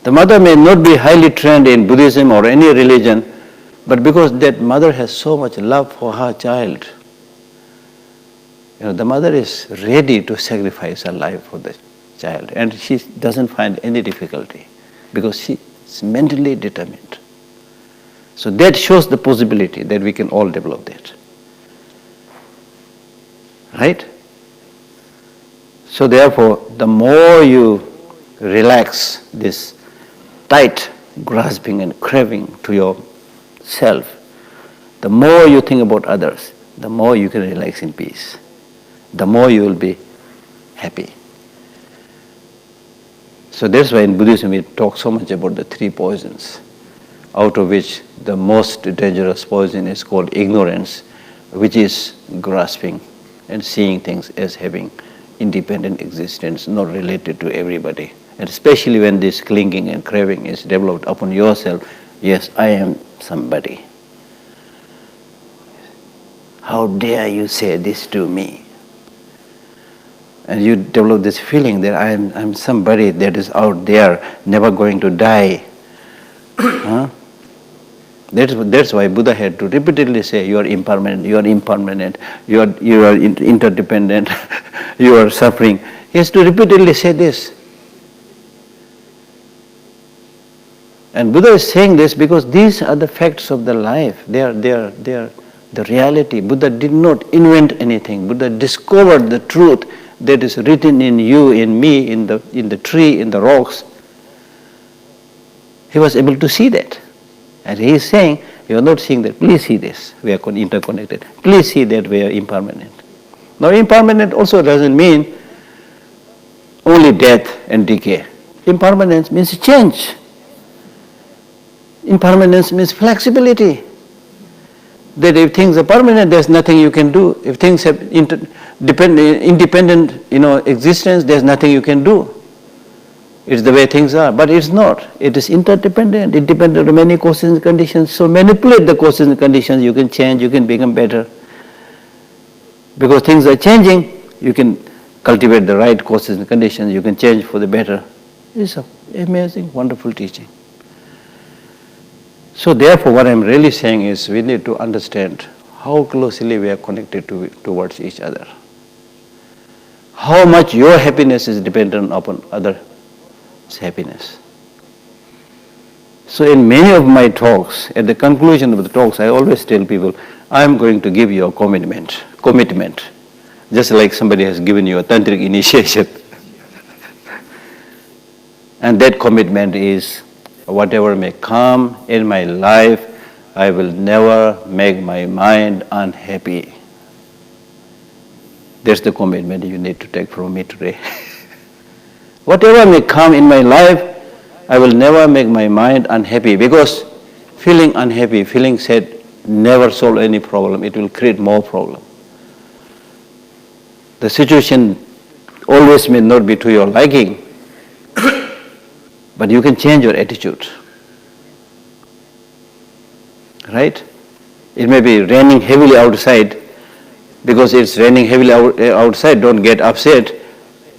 The mother may not be highly trained in Buddhism or any religion, but because that mother has so much love for her child, the mother is ready to sacrifice her life for the child, and she doesn't find any difficulty because she is mentally determined. So that shows the possibility that we can all develop that. Right? So therefore, the more you relax this tight grasping and craving to yourself, the more you think about others, the more you can relax in peace. The more you will be happy. So that's why in Buddhism we talk so much about the 3 poisons, out of which the most dangerous poison is called ignorance, which is grasping and seeing things as having independent existence, not related to everybody. And especially when this clinging and craving is developed upon yourself, yes, I am somebody. How dare you say this to me? And you develop this feeling that I'm somebody that is out there, never going to die. Huh? That's why Buddha had to repeatedly say, you are impermanent, you are impermanent, you are interdependent, you are suffering. He has to repeatedly say this. And Buddha is saying this because these are the facts of the life. They are the reality. Buddha did not invent anything. Buddha discovered the truth that is written in you, in me, in the tree, in the rocks. He was able to see that. And he is saying, you are not seeing that. Please see this. We are interconnected. Please see that we are impermanent. Now impermanent also doesn't mean only death and decay. Impermanence means change. Impermanence means flexibility. That if things are permanent, there's nothing you can do. If things have independent existence, there's nothing you can do. It's the way things are, but it's not. It is interdependent. It depends on many causes and conditions. So manipulate the causes and conditions. You can change, you can become better. Because things are changing, you can cultivate the right causes and conditions. You can change for the better. It's an amazing, wonderful teaching. So therefore, what I'm really saying is we need to understand how closely we are connected towards each other. How much your happiness is dependent upon others' happiness. So in many of my talks, at the conclusion of the talks, I always tell people, I'm going to give you a commitment, just like somebody has given you a tantric initiation. And that commitment is, whatever may come in my life, I will never make my mind unhappy. That's the commitment you need to take from me today. Whatever may come in my life, I will never make my mind unhappy, because feeling unhappy, feeling sad, never solve any problem. It will create more problem. The situation always may not be to your liking, but you can change your attitude. Right? It may be raining heavily outside. Because it's raining heavily outside, don't get upset.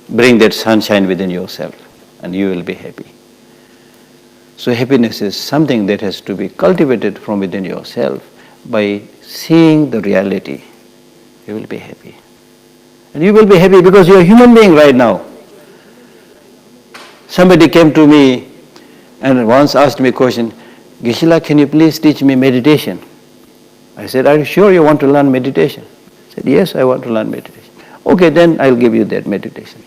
Bring that sunshine within yourself and you will be happy. So happiness is something that has to be cultivated from within yourself by seeing the reality. You will be happy. And you will be happy because you're a human being right now. Somebody came to me and once asked me a question, Geshe-la, can you please teach me meditation? I said, are you sure you want to learn meditation? He said, yes, I want to learn meditation. Okay, then I'll give you that meditation.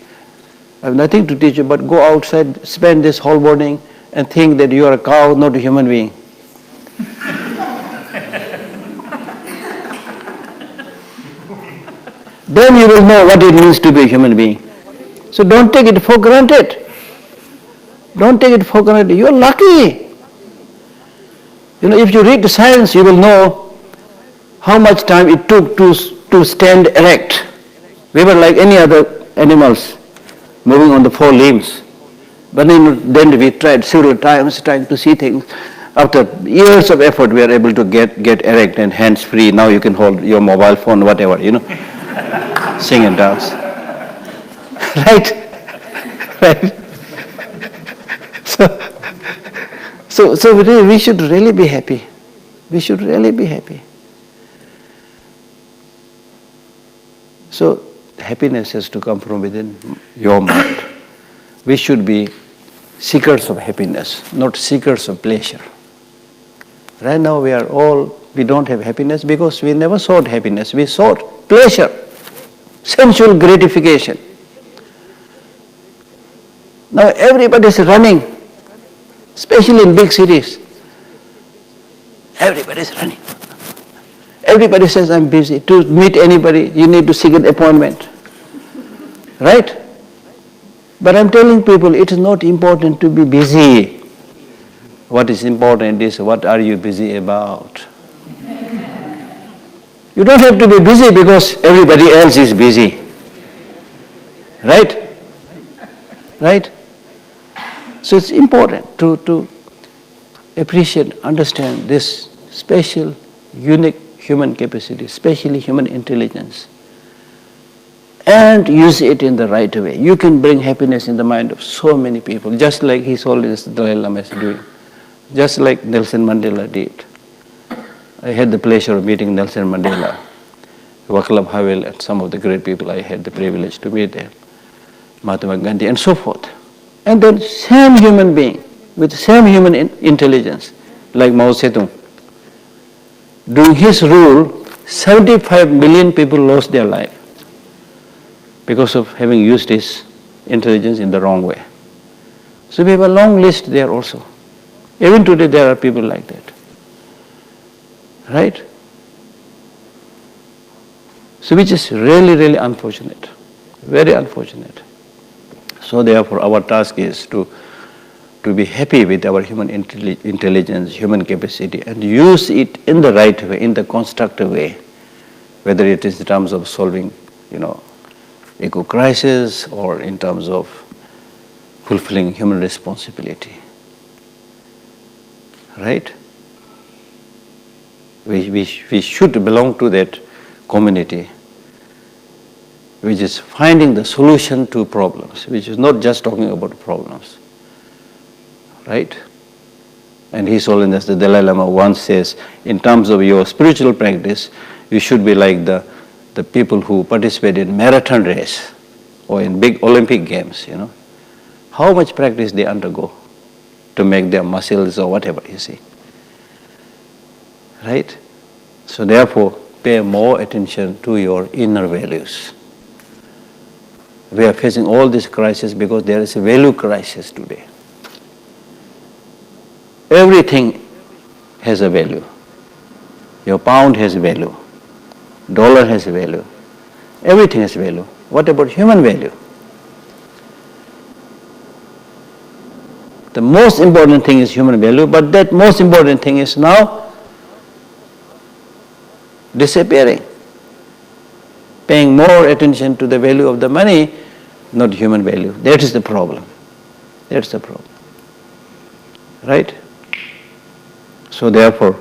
I have nothing to teach you, but go outside, spend this whole morning and think that you are a cow, not a human being. Then you will know what it means to be a human being. So don't take it for granted. Don't take it for granted. You're lucky. You know, if you read the science, you will know how much time it took to stand erect. We were like any other animals, moving on the four limbs. But then we tried several times trying to see things. After years of effort, we are able to get erect and hands free. Now you can hold your mobile phone, whatever, you know, sing and dance. Right? Right? So we should really be happy. We should really be happy. So happiness has to come from within your mind. We should be seekers of happiness, not seekers of pleasure. Right now we don't have happiness because we never sought happiness. We sought pleasure, sensual gratification. Now everybody is running, especially in big cities. Everybody is running. Everybody says, I'm busy. To meet anybody, you need to seek an appointment. Right? But I'm telling people, it is not important to be busy. What is important is, what are you busy about? You don't have to be busy because everybody else is busy. Right? Right? So it's important to appreciate, understand this special, unique human capacity, especially human intelligence, and use it in the right way. You can bring happiness in the mind of so many people, just like His Holiness Dalai Lama is doing, just like Nelson Mandela did. I had the pleasure of meeting Nelson Mandela, Václav Havel, and some of the great people I had the privilege to meet them, Mahatma Gandhi, and so forth. And then same human being, with same human intelligence, like Mao Zedong. During his rule, 75 million people lost their life because of having used his intelligence in the wrong way. So we have a long list there also. Even today there are people like that. Right? So which is really, really unfortunate. Very unfortunate. So therefore our task is to be happy with our human intelligence, human capacity, and use it in the right way, in the constructive way, whether it is in terms of solving, eco-crisis or in terms of fulfilling human responsibility. Right? We should belong to that community which is finding the solution to problems, which is not just talking about problems. Right? And His Holiness the Dalai Lama once says, in terms of your spiritual practice, you should be like the people who participate in marathon race or in big Olympic games, How much practice they undergo. to make their muscles or whatever, you see. Right? So therefore, pay more attention to your inner values. We are facing all this crisis because there is a value crisis today. Everything has a value. Your pound has value. Dollar has value. Everything has value. What about human value? The most important thing is human value, but that most important thing is now disappearing. Paying more attention to the value of the money, not human value. That is the problem. That's the problem. Right? So therefore,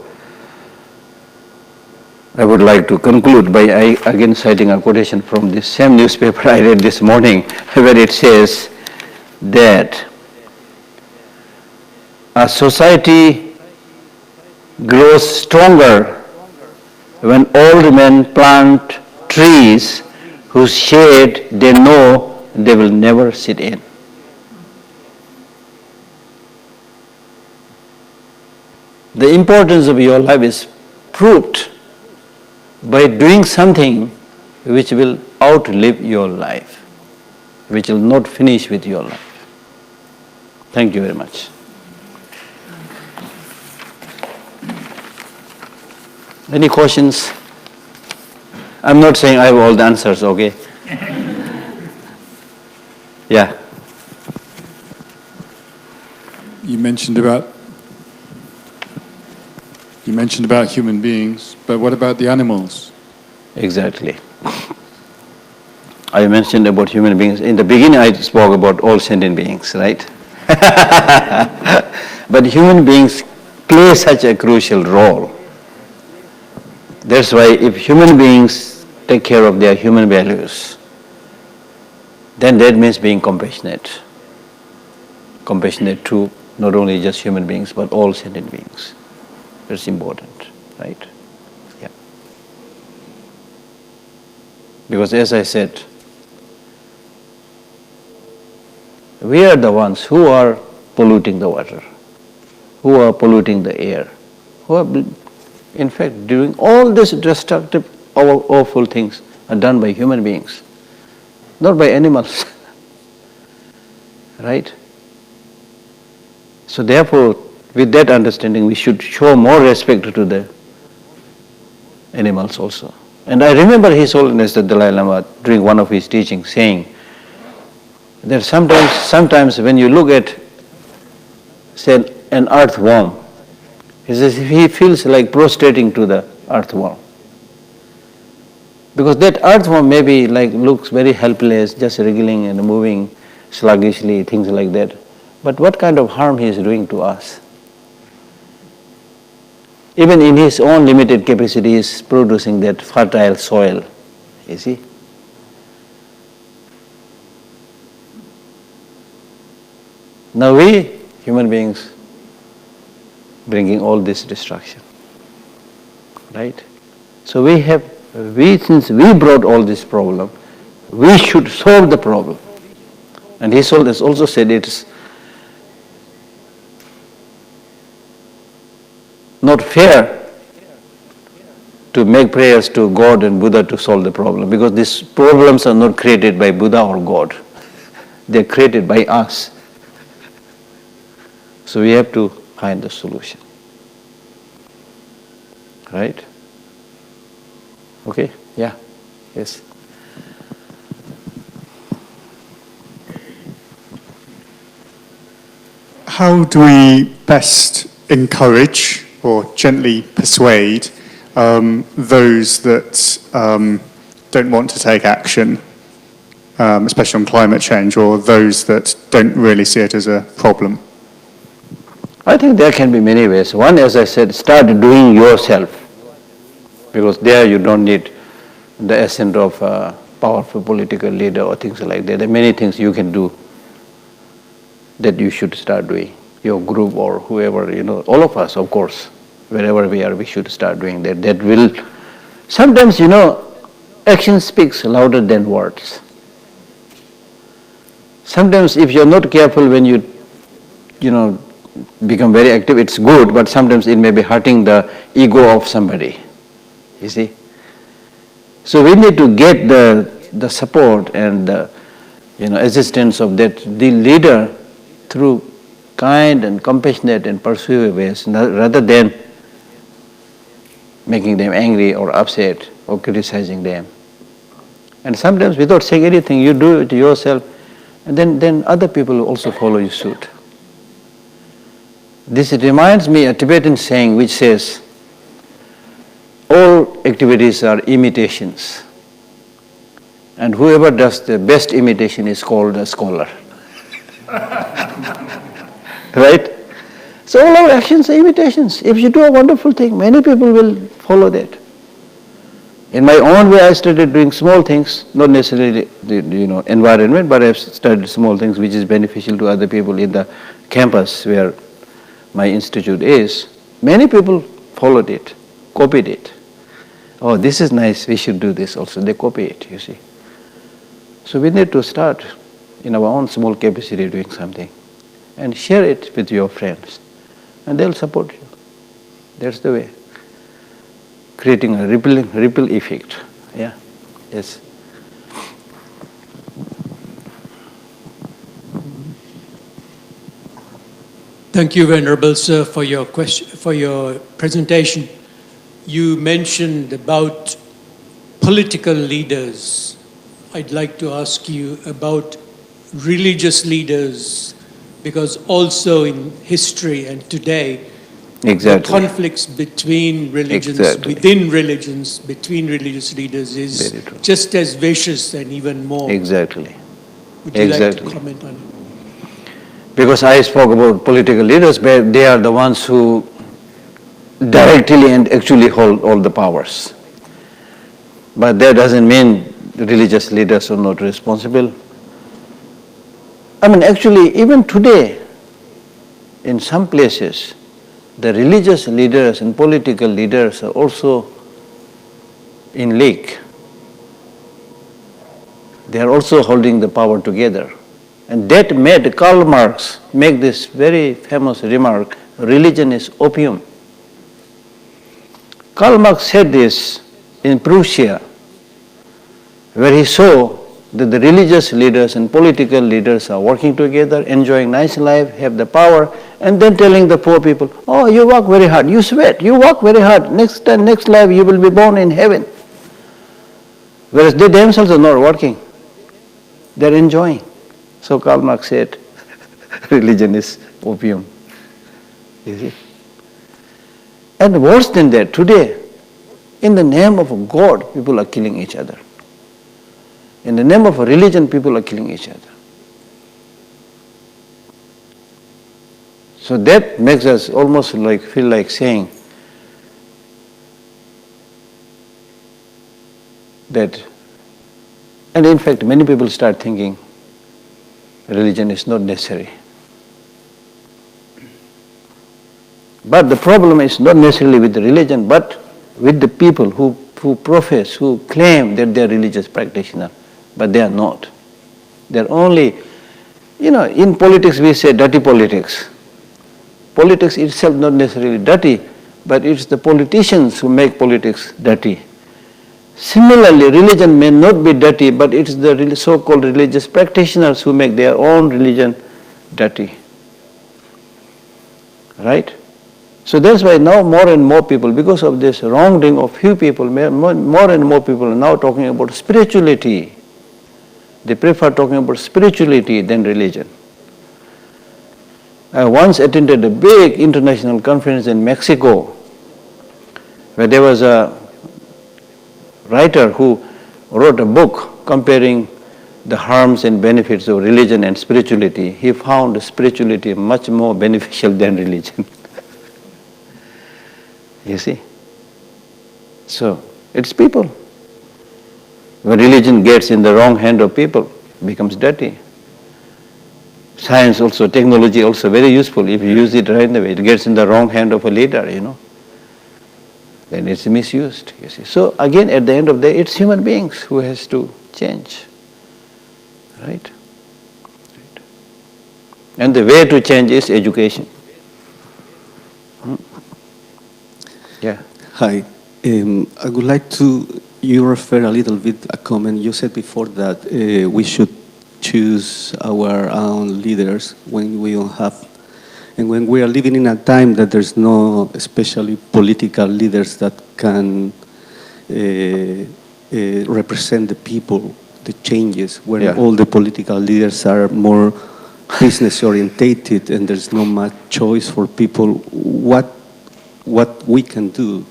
I would like to conclude by again citing a quotation from this same newspaper I read this morning, where it says that a society grows stronger when old men plant trees whose shade they know they will never sit in. The importance of your life is proved by doing something which will outlive your life, which will not finish with your life. Thank you very much. Any questions? I'm not saying I have all the answers, okay? Yeah. You mentioned about human beings, but what about the animals? Exactly. I mentioned about human beings. In the beginning I spoke about all sentient beings, right? But human beings play such a crucial role. That's why if human beings take care of their human values, then that means being compassionate. Compassionate to not only just human beings, but all sentient beings. That's important, right? Yeah. Because as I said, we are the ones who are polluting the water, who are polluting the air, who are, in fact, doing all these destructive, awful things are done by human beings, not by animals. Right? So therefore, with that understanding, we should show more respect to the animals also. And I remember His Holiness the Dalai Lama during one of his teachings saying that sometimes when you look at, say, an earthworm, he says he feels like prostrating to the earthworm. Because that earthworm maybe looks very helpless, just wriggling and moving sluggishly, things like that. But what kind of harm he is doing to us? Even in his own limited capacity, he is producing that fertile soil, you see. Now we, human beings, bringing all this destruction, right? So since we brought all this problem, we should solve the problem. And His Holiness also said it's not fair to make prayers to God and Buddha to solve the problem, because these problems are not created by Buddha or God. They're created by us. So we have to find the solution. Right? Okay? Yeah. Yes. How do we best encourage or gently persuade those that don't want to take action, especially on climate change, or those that don't really see it as a problem? I think there can be many ways. One, as I said, start doing yourself, because there you don't need the assent of a powerful political leader or things like that. There are many things you can do that you should start doing. Your group or whoever, all of us, of course, wherever we are, we should start doing that. That will, sometimes, action speaks louder than words. Sometimes if you're not careful when you become very active, it's good, but sometimes it may be hurting the ego of somebody, you see. So we need to get the support and the assistance of the leader through kind and compassionate and persuasive ways, rather than making them angry or upset or criticizing them. And sometimes without saying anything, you do it yourself, and then other people also follow you suit. This reminds me a Tibetan saying which says, all activities are imitations, and whoever does the best imitation is called a scholar. Right? So all our actions are imitations. If you do a wonderful thing, many people will follow that. In my own way, I started doing small things, not necessarily the environment, but I've started small things which is beneficial to other people in the campus where my institute is. Many people followed it, copied it. Oh, this is nice, we should do this also. They copy it, you see. So we need to start in our own small capacity doing something and share it with your friends, and they'll support you. That's the way. Creating a ripple effect. Yeah. Yes. Thank you, Venerable Sir, for your presentation. You mentioned about political leaders. I'd like to ask you about religious leaders, because also in history and today, Exactly. the conflicts between religions, Exactly. within religions, between religious leaders is just as vicious and even more. Exactly. Would you like to comment on it? Because I spoke about political leaders, but they are the ones who directly and actually hold all the powers. But that doesn't mean religious leaders are not responsible. I mean, actually, even today, in some places, the religious leaders and political leaders are also in league. They are also holding the power together. And that made Karl Marx make this very famous remark, religion is opium. Karl Marx said this in Prussia, where he saw that the religious leaders and political leaders are working together, enjoying nice life, have the power, and then telling the poor people, oh, you work very hard, you sweat, you work very hard, next life you will be born in heaven. Whereas they themselves are not working, they're enjoying. So Karl Marx said, religion is opium. You see? And worse than that, today, in the name of God, people are killing each other. In the name of religion, people are killing each other. So that makes us almost feel like saying that, and in fact, many people start thinking religion is not necessary. But the problem is not necessarily with the religion, but with the people who profess, who claim that they are religious practitioners, but they are not. They're only, in politics we say dirty politics. Politics itself not necessarily dirty, but it's the politicians who make politics dirty. Similarly, religion may not be dirty, but it's the so-called religious practitioners who make their own religion dirty. Right? So that's why now more and more people, because of this wrongdoing of few people, more and more people are now talking about spirituality. They prefer talking about spirituality than religion. I once attended a big international conference in Mexico, where there was a writer who wrote a book comparing the harms and benefits of religion and spirituality. He found spirituality much more beneficial than religion. You see? So, it's people. When religion gets in the wrong hand of people, it becomes dirty. Science also, technology also very useful if you use it right away. It gets in the wrong hand of a leader, then it's misused, you see. So again, at the end of the day, it's human beings who has to change, right? And the way to change is education. Hi. I would like to, you refer a little bit a comment you said before that we should choose our own leaders when we don't have, and when we are living in a time that there's no especially political leaders that can represent the people, the changes, where all the political leaders are more business orientated and there's not much choice for people, what we can do.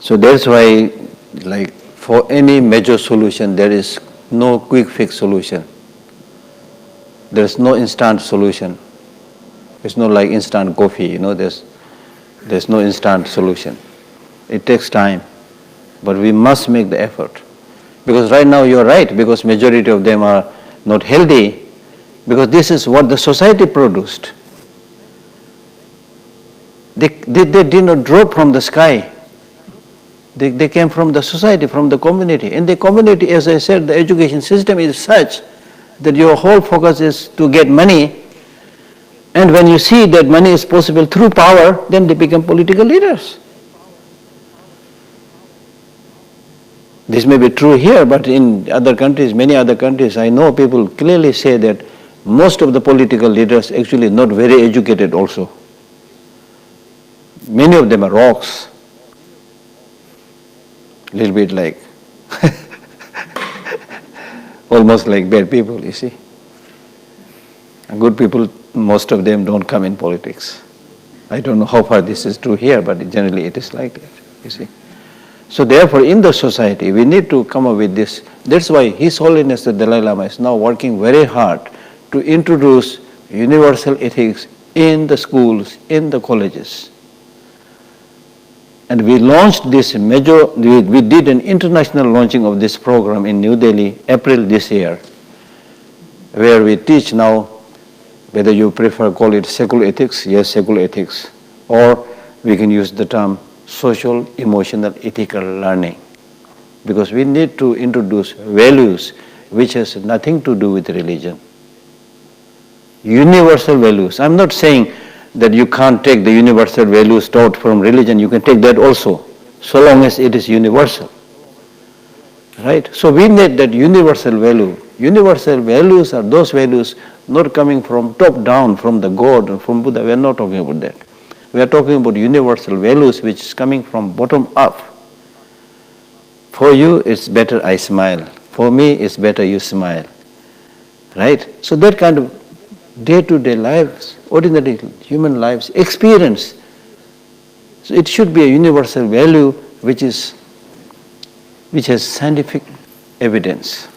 So that's why, like, for any major solution, there is no quick fix solution. There's no instant solution. It's not like instant coffee, you know, there's no instant solution. It takes time, but we must make the effort. Because right now you're right, because majority of them are not healthy, because this is what the society produced. They did not drop from the sky. They came from the society, from the community. In the community, as I said, the education system is such that your whole focus is to get money. And when you see that money is possible through power, then they become political leaders. This may be true here, but in other countries, many other countries, I know people clearly say that most of the political leaders actually not very educated also. Many of them are rocks. A little bit like, almost like bad people, you see. And good people, most of them don't come in politics. I don't know how far this is true here, but generally it is like that, you see. So therefore, in the society, we need to come up with this. That's why His Holiness the Dalai Lama is now working very hard to introduce universal ethics in the schools, in the colleges. And we launched this major, we did an international launching of this program in New Delhi, April this year, where we teach now, whether you prefer call it secular ethics, yes, secular ethics, or we can use the term social, emotional, ethical learning. Because we need to introduce values which has nothing to do with religion. Universal values. I'm not saying that you can't take the universal values taught from religion, you can take that also, so long as it is universal. Right? So we need that universal value. Universal values are those values not coming from top down, from the God or from Buddha. We are not talking about that. We are talking about universal values which is coming from bottom up. For you, it's better I smile. For me, it's better you smile. Right? So that kind of day-to-day lives, ordinary human lives, experience. So it should be a universal value which has scientific evidence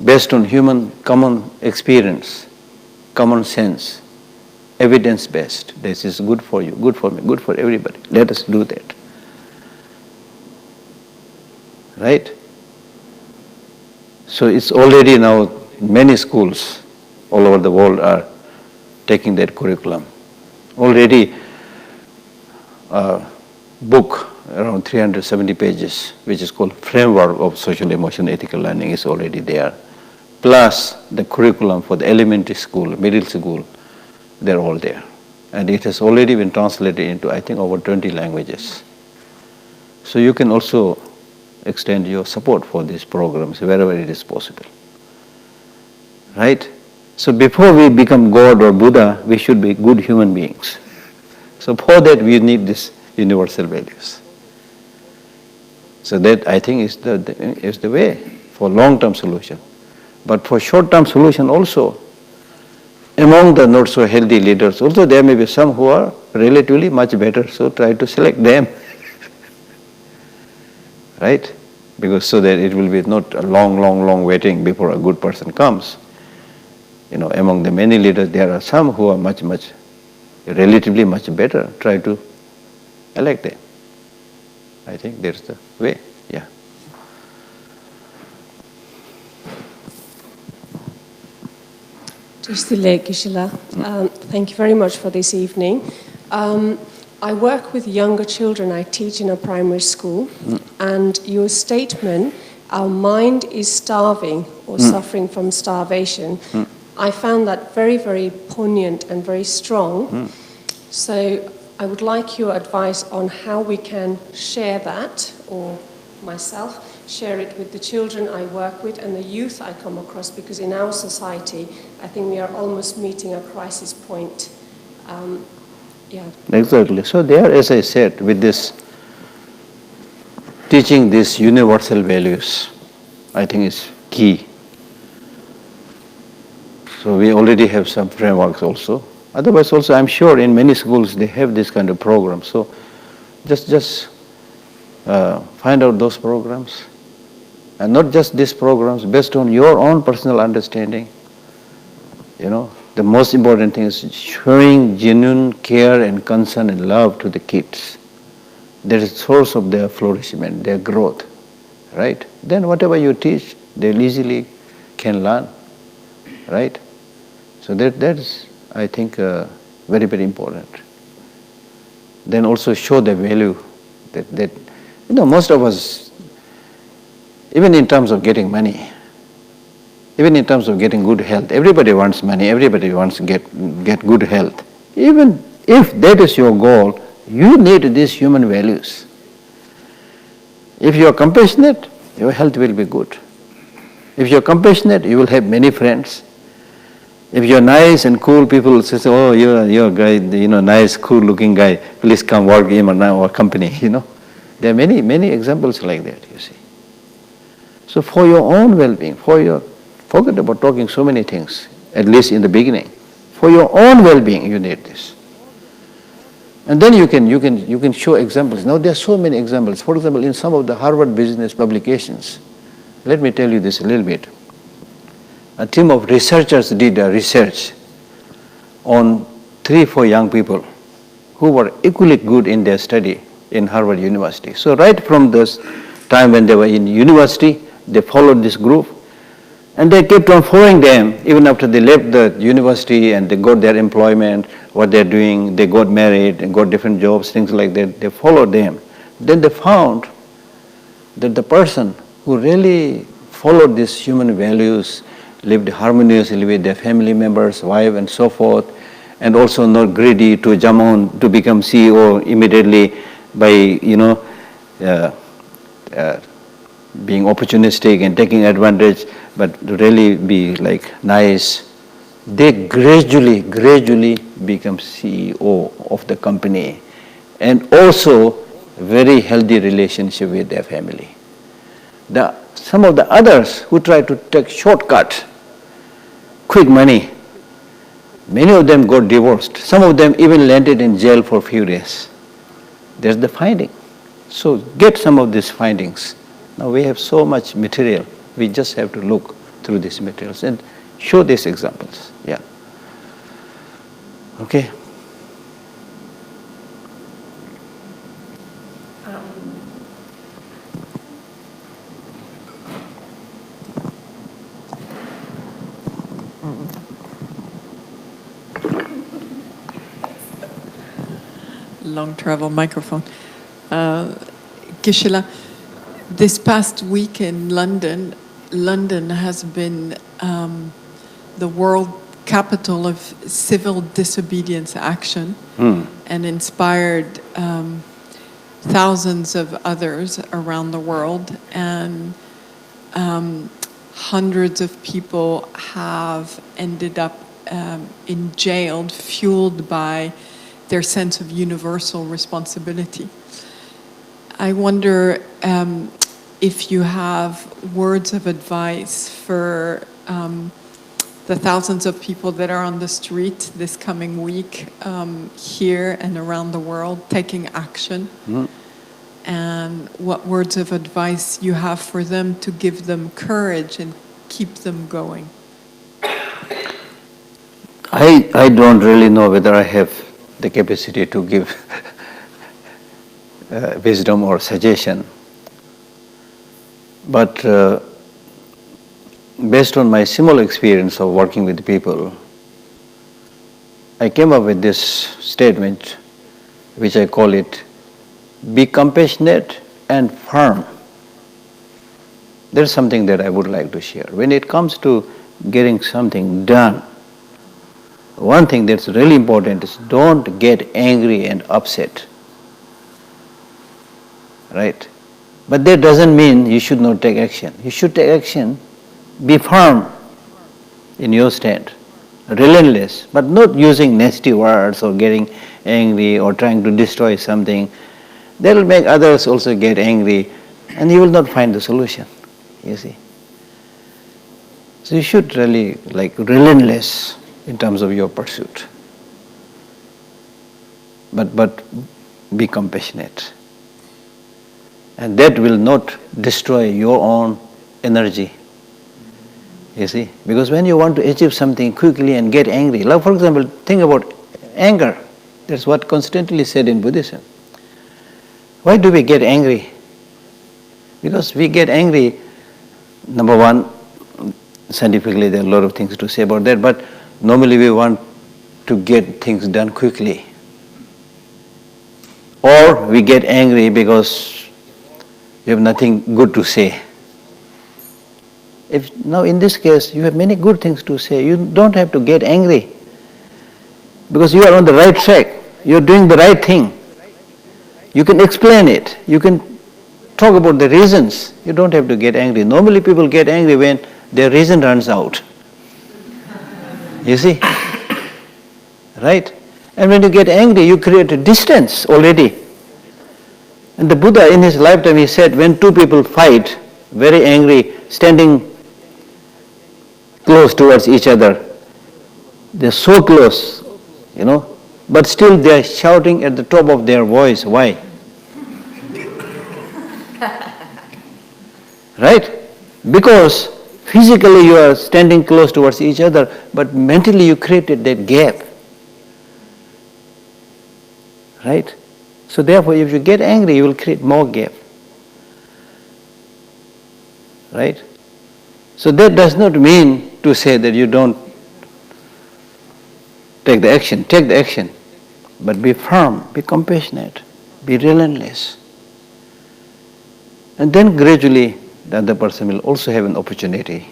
based on human common experience, common sense, evidence-based. This is good for you, good for me, good for everybody. Let us do that. Right? So it's already now many schools all over the world are taking that curriculum. Already a book around 370 pages, which is called Framework of Social, Emotional, Ethical Learning, is already there. Plus the curriculum for the elementary school, middle school, they're all there. And it has already been translated into, I think, over 20 languages. So you can also extend your support for these programs wherever it is possible. Right? So before we become God or Buddha, we should be good human beings. So for that we need these universal values. So that, I think, is the way for long-term solution. But for short-term solution also, among the not so healthy leaders, also there may be some who are relatively much better, so try to select them. Right? Because so that it will be not a long waiting before a good person comes. You know, among the many leaders, there are some who are relatively much better. Try to elect them. I think that's the way. Yeah. Trustee Geshe, thank you very much for this evening. I work with younger children. I teach in a primary school, and your statement, our mind is starving or suffering from starvation, I found that very, very poignant and very strong. So I would like your advice on how we can share that, or myself, share it with the children I work with and the youth I come across, because in our society, I think we are almost meeting a crisis point. Exactly. So there, as I said, with this teaching these universal values, I think is key. So we already have some frameworks also. Otherwise also, I'm sure in many schools they have this kind of program. So just find out those programs. And not just these programs, based on your own personal understanding. You know, the most important thing is showing genuine care and concern and love to the kids. That is the source of their flourishment, their growth, right? Then whatever you teach, they easily can learn, right? So that is, I think, very, very important. Then also show the value that you know, most of us, even in terms of getting money, even in terms of getting good health, everybody wants money, everybody wants to get good health. Even if that is your goal, you need these human values. If you are compassionate, your health will be good. If you are compassionate, you will have many friends. If you are nice and cool, people will say, "Oh, you're a guy, you know, nice, cool-looking guy. Please come work in our company." You know, there are many examples like that. You see. So for your own well-being, forget about talking so many things. At least in the beginning, for your own well-being, you need this. And then you can show examples. Now there are so many examples. For example, in some of the Harvard business publications, let me tell you this a little bit. A team of researchers did a research on 3-4 young people who were equally good in their study in Harvard University. So right from this time when they were in university, they followed this group, and they kept on following them even after they left the university and they got their employment, what they're doing, they got married and got different jobs, things like that. They followed them. Then they found that the person who really followed these human values, lived harmoniously with their family members, wife and so forth, and also not greedy to jump on to become CEO immediately by, you know, being opportunistic and taking advantage, but really be like nice. They gradually become CEO of the company, and also very healthy relationship with their family. Some of the others who try to take shortcut, quick money, many of them got divorced. Some of them even landed in jail for a few days. There's the finding. So get some of these findings. Now we have so much material. We just have to look through these materials and show these examples. Yeah. Okay. Long travel microphone. Geshe, this past week in London has been the world capital of civil disobedience action and inspired thousands of others around the world, and hundreds of people have ended up in jail, fueled by their sense of universal responsibility. I wonder if you have words of advice for the thousands of people that are on the street this coming week, here and around the world, taking action, and what words of advice you have for them to give them courage and keep them going. I don't really know whether I have the capacity to give wisdom or suggestion. But based on my small experience of working with people, I came up with this statement, which I call it, be compassionate and firm. There's something that I would like to share. When it comes to getting something done, one thing that's really important is don't get angry and upset. Right? But that doesn't mean you should not take action. You should take action, be firm in your stand, relentless, but not using nasty words or getting angry or trying to destroy something. That will make others also get angry and you will not find the solution, you see. So you should really relentless in terms of your pursuit. But be compassionate. And that will not destroy your own energy. You see? Because when you want to achieve something quickly and get angry, like for example, think about anger. That's what constantly said in Buddhism. Why do we get angry? Because we get angry, number one, scientifically there are a lot of things to say about that, but normally we want to get things done quickly. Or we get angry because you have nothing good to say. Now in this case, you have many good things to say. You don't have to get angry because you are on the right track. You are doing the right thing. You can explain it. You can talk about the reasons. You don't have to get angry. Normally people get angry when their reason runs out. You see? Right? And when you get angry, you create a distance already. And the Buddha in his lifetime, he said, when two people fight, very angry, standing close towards each other, they're so close, but still they're shouting at the top of their voice. Why? Right? Because physically you are standing close towards each other, but mentally you created that gap. Right? So therefore, if you get angry, you will create more gap. Right? So that does not mean to say that you don't take the action. Take the action. But be firm, be compassionate, be relentless. And then gradually, the other person will also have an opportunity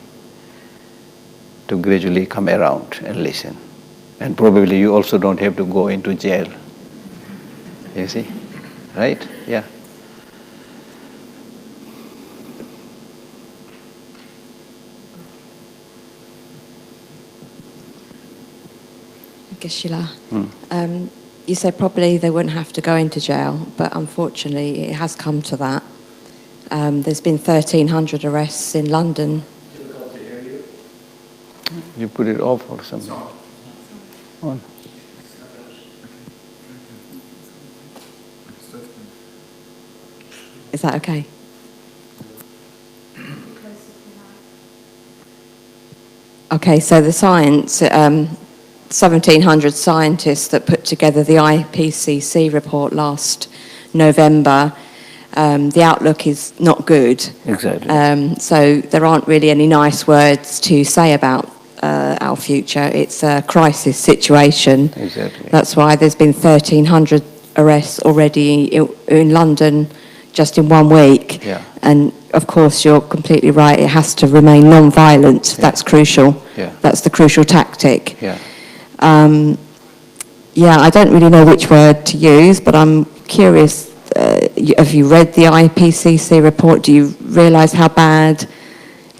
to gradually come around and listen. And probably you also don't have to go into jail. You see? Right? Yeah. Geshe-la, you said probably they wouldn't have to go into jail, but unfortunately it has come to that. There's been 1,300 arrests in London. You put it off or something? On. Is that okay? Okay, so the science, 1,700 scientists that put together the IPCC report last November, the outlook is not good. Exactly. So there aren't really any nice words to say about our future. It's a crisis situation. Exactly. That's why there's been 1,300 arrests already in London just in 1 week. Yeah. And of course, you're completely right. It has to remain non-violent. Yeah. That's crucial. Yeah. That's the crucial tactic. Yeah. I don't really know which word to use, but I'm curious. Have you read the IPCC report? Do you realise how bad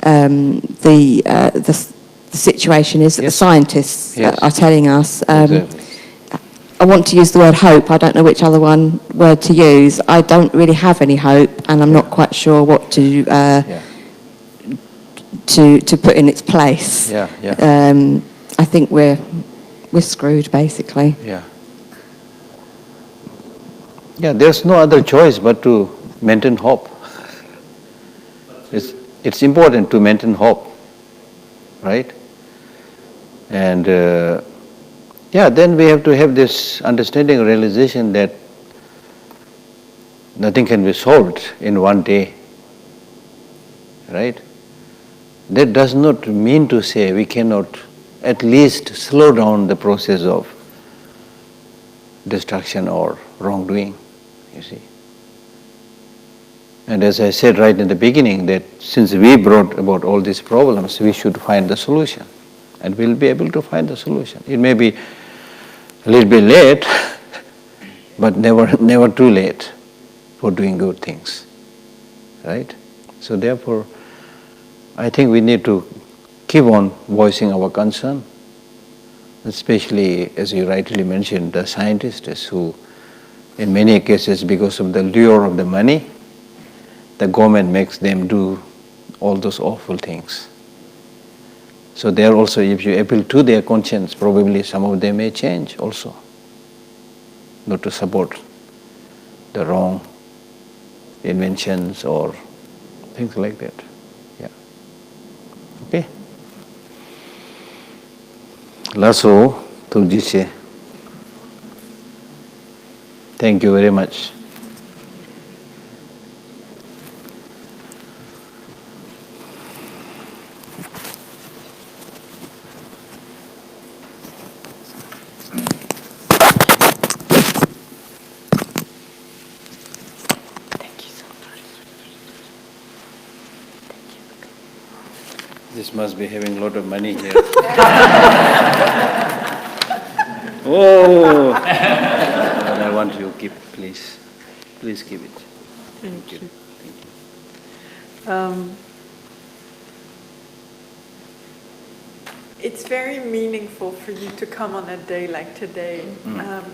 the situation is that the scientists are telling us? Exactly. I want to use the word hope. I don't know which other word to use. I don't really have any hope, and I'm not quite sure what to put in its place. I think we're screwed, basically. Yeah. Yeah, there's no other choice but to maintain hope. It's important to maintain hope, right? And then we have to have this understanding, realization that nothing can be solved in one day, right? That does not mean to say we cannot at least slow down the process of destruction or wrongdoing, you see. And as I said right in the beginning, that since we brought about all these problems, we should find the solution. and we'll be able to find the solution. It may be a little bit late, but never too late for doing good things, right? So therefore, I think we need to keep on voicing our concern, especially, as you rightly mentioned, the scientists who, in many cases, because of the lure of the money, the government makes them do all those awful things. So there also, if you appeal to their conscience, probably some of them may change also, not to support the wrong inventions or things like that. Yeah. Okay. Lasso to Geshe. Thank you very much. This must be having a lot of money here. Oh! But I want you to keep, please. Please keep it. Thank you. Thank you. It's very meaningful for you to come on a day like today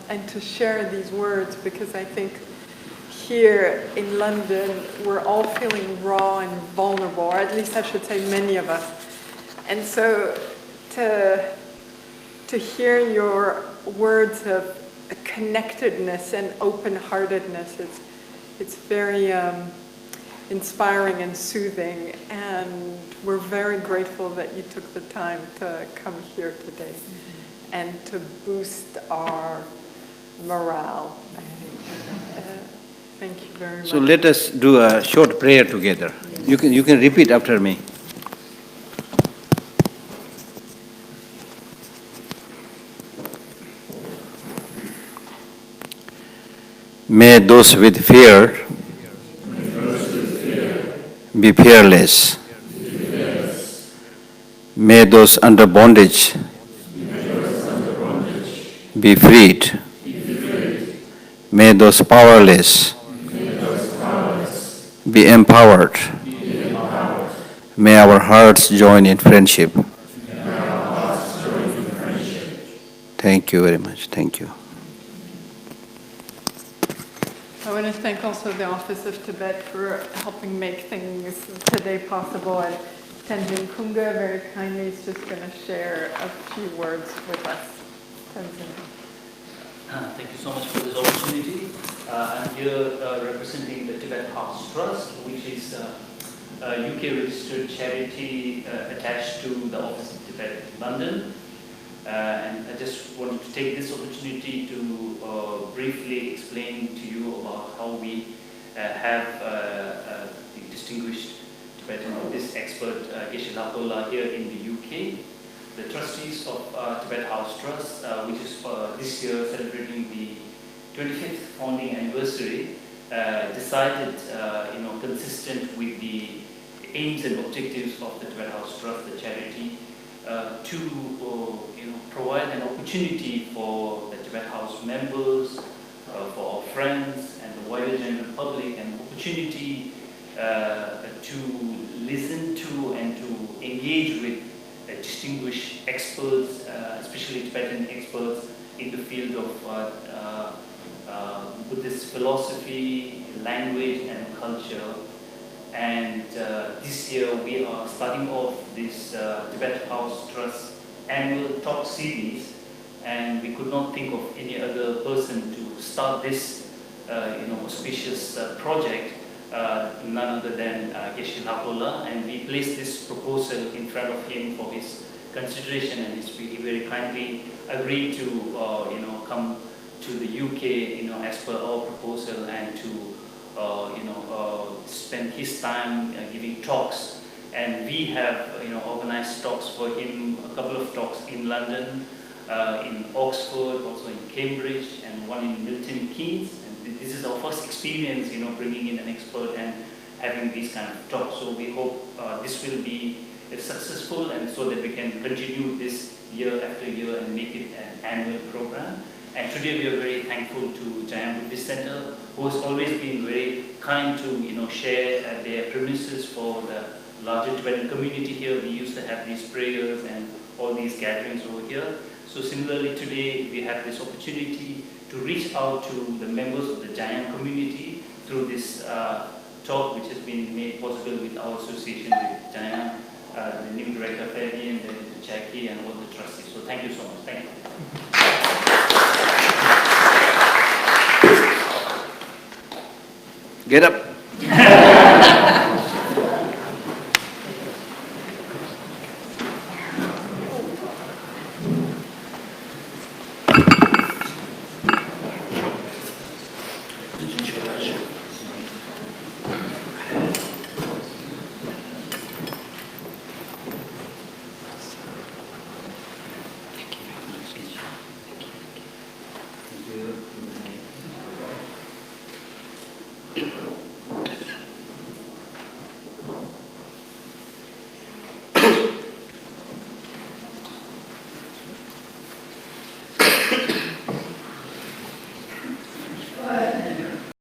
and to share these words, because I think here in London we're all feeling raw and vulnerable, or at least I should say many of us. And so to hear your words of connectedness and open-heartedness, it's very inspiring and soothing, and we're very grateful that you took the time to come here today and to boost our morale. Thank you very much. So let us do a short prayer together. You can repeat after me. May those with fear be fearless. May those under bondage be freed. May those powerless be empowered. May our hearts join in friendship. Thank you very much. Thank you. I want to thank also the Office of Tibet for helping make things today possible. And Tenzin Kunga very kindly is just going to share a few words with us. Tenzin. Thank you so much for this opportunity. I'm here representing the Tibet House Trust, which is a UK-registered charity attached to the Office of Tibet in London. And I just wanted to take this opportunity to briefly explain to you about how we have the distinguished Tibetan Buddhist expert Geshe Lhakdor here in the UK. The trustees of Tibet House Trust, which is this year celebrating the 25th founding anniversary, decided, consistent with the aims and objectives of the Tibet House Trust, the charity, to provide an opportunity for the Tibet House members, for our friends and the wider general public, an opportunity to listen to and to engage with distinguished experts, especially Tibetan experts in the field of Buddhist philosophy, language and culture. And this year we are starting off this Tibet House Trust annual talk series, and we could not think of any other person to start this auspicious project, none other than Geshe Lhakdor, and we placed this proposal in front of him for his consideration, and he very kindly agreed to come to the UK as per our proposal, and to spend his time giving talks. And we have organized talks for him, a couple of talks in London, in Oxford, also in Cambridge, and one in Milton Keynes. And this is our first experience, bringing in an expert and having these kind of talks. So we hope this will be is successful, and so that we can continue this year after year and make it an annual program. And today we are very thankful to Jamyang Buddhist Centre, who has always been very kind to share their premises for the larger Tibetan community here. We used to have these prayers and all these gatherings over here. So similarly today we have this opportunity to reach out to the members of the Jamyang community through this talk, which has been made possible with our association with Jamyang, the new director Fabian, the Jackie, and all the trustees. So thank you so much. Thank you. Get up. Thank you.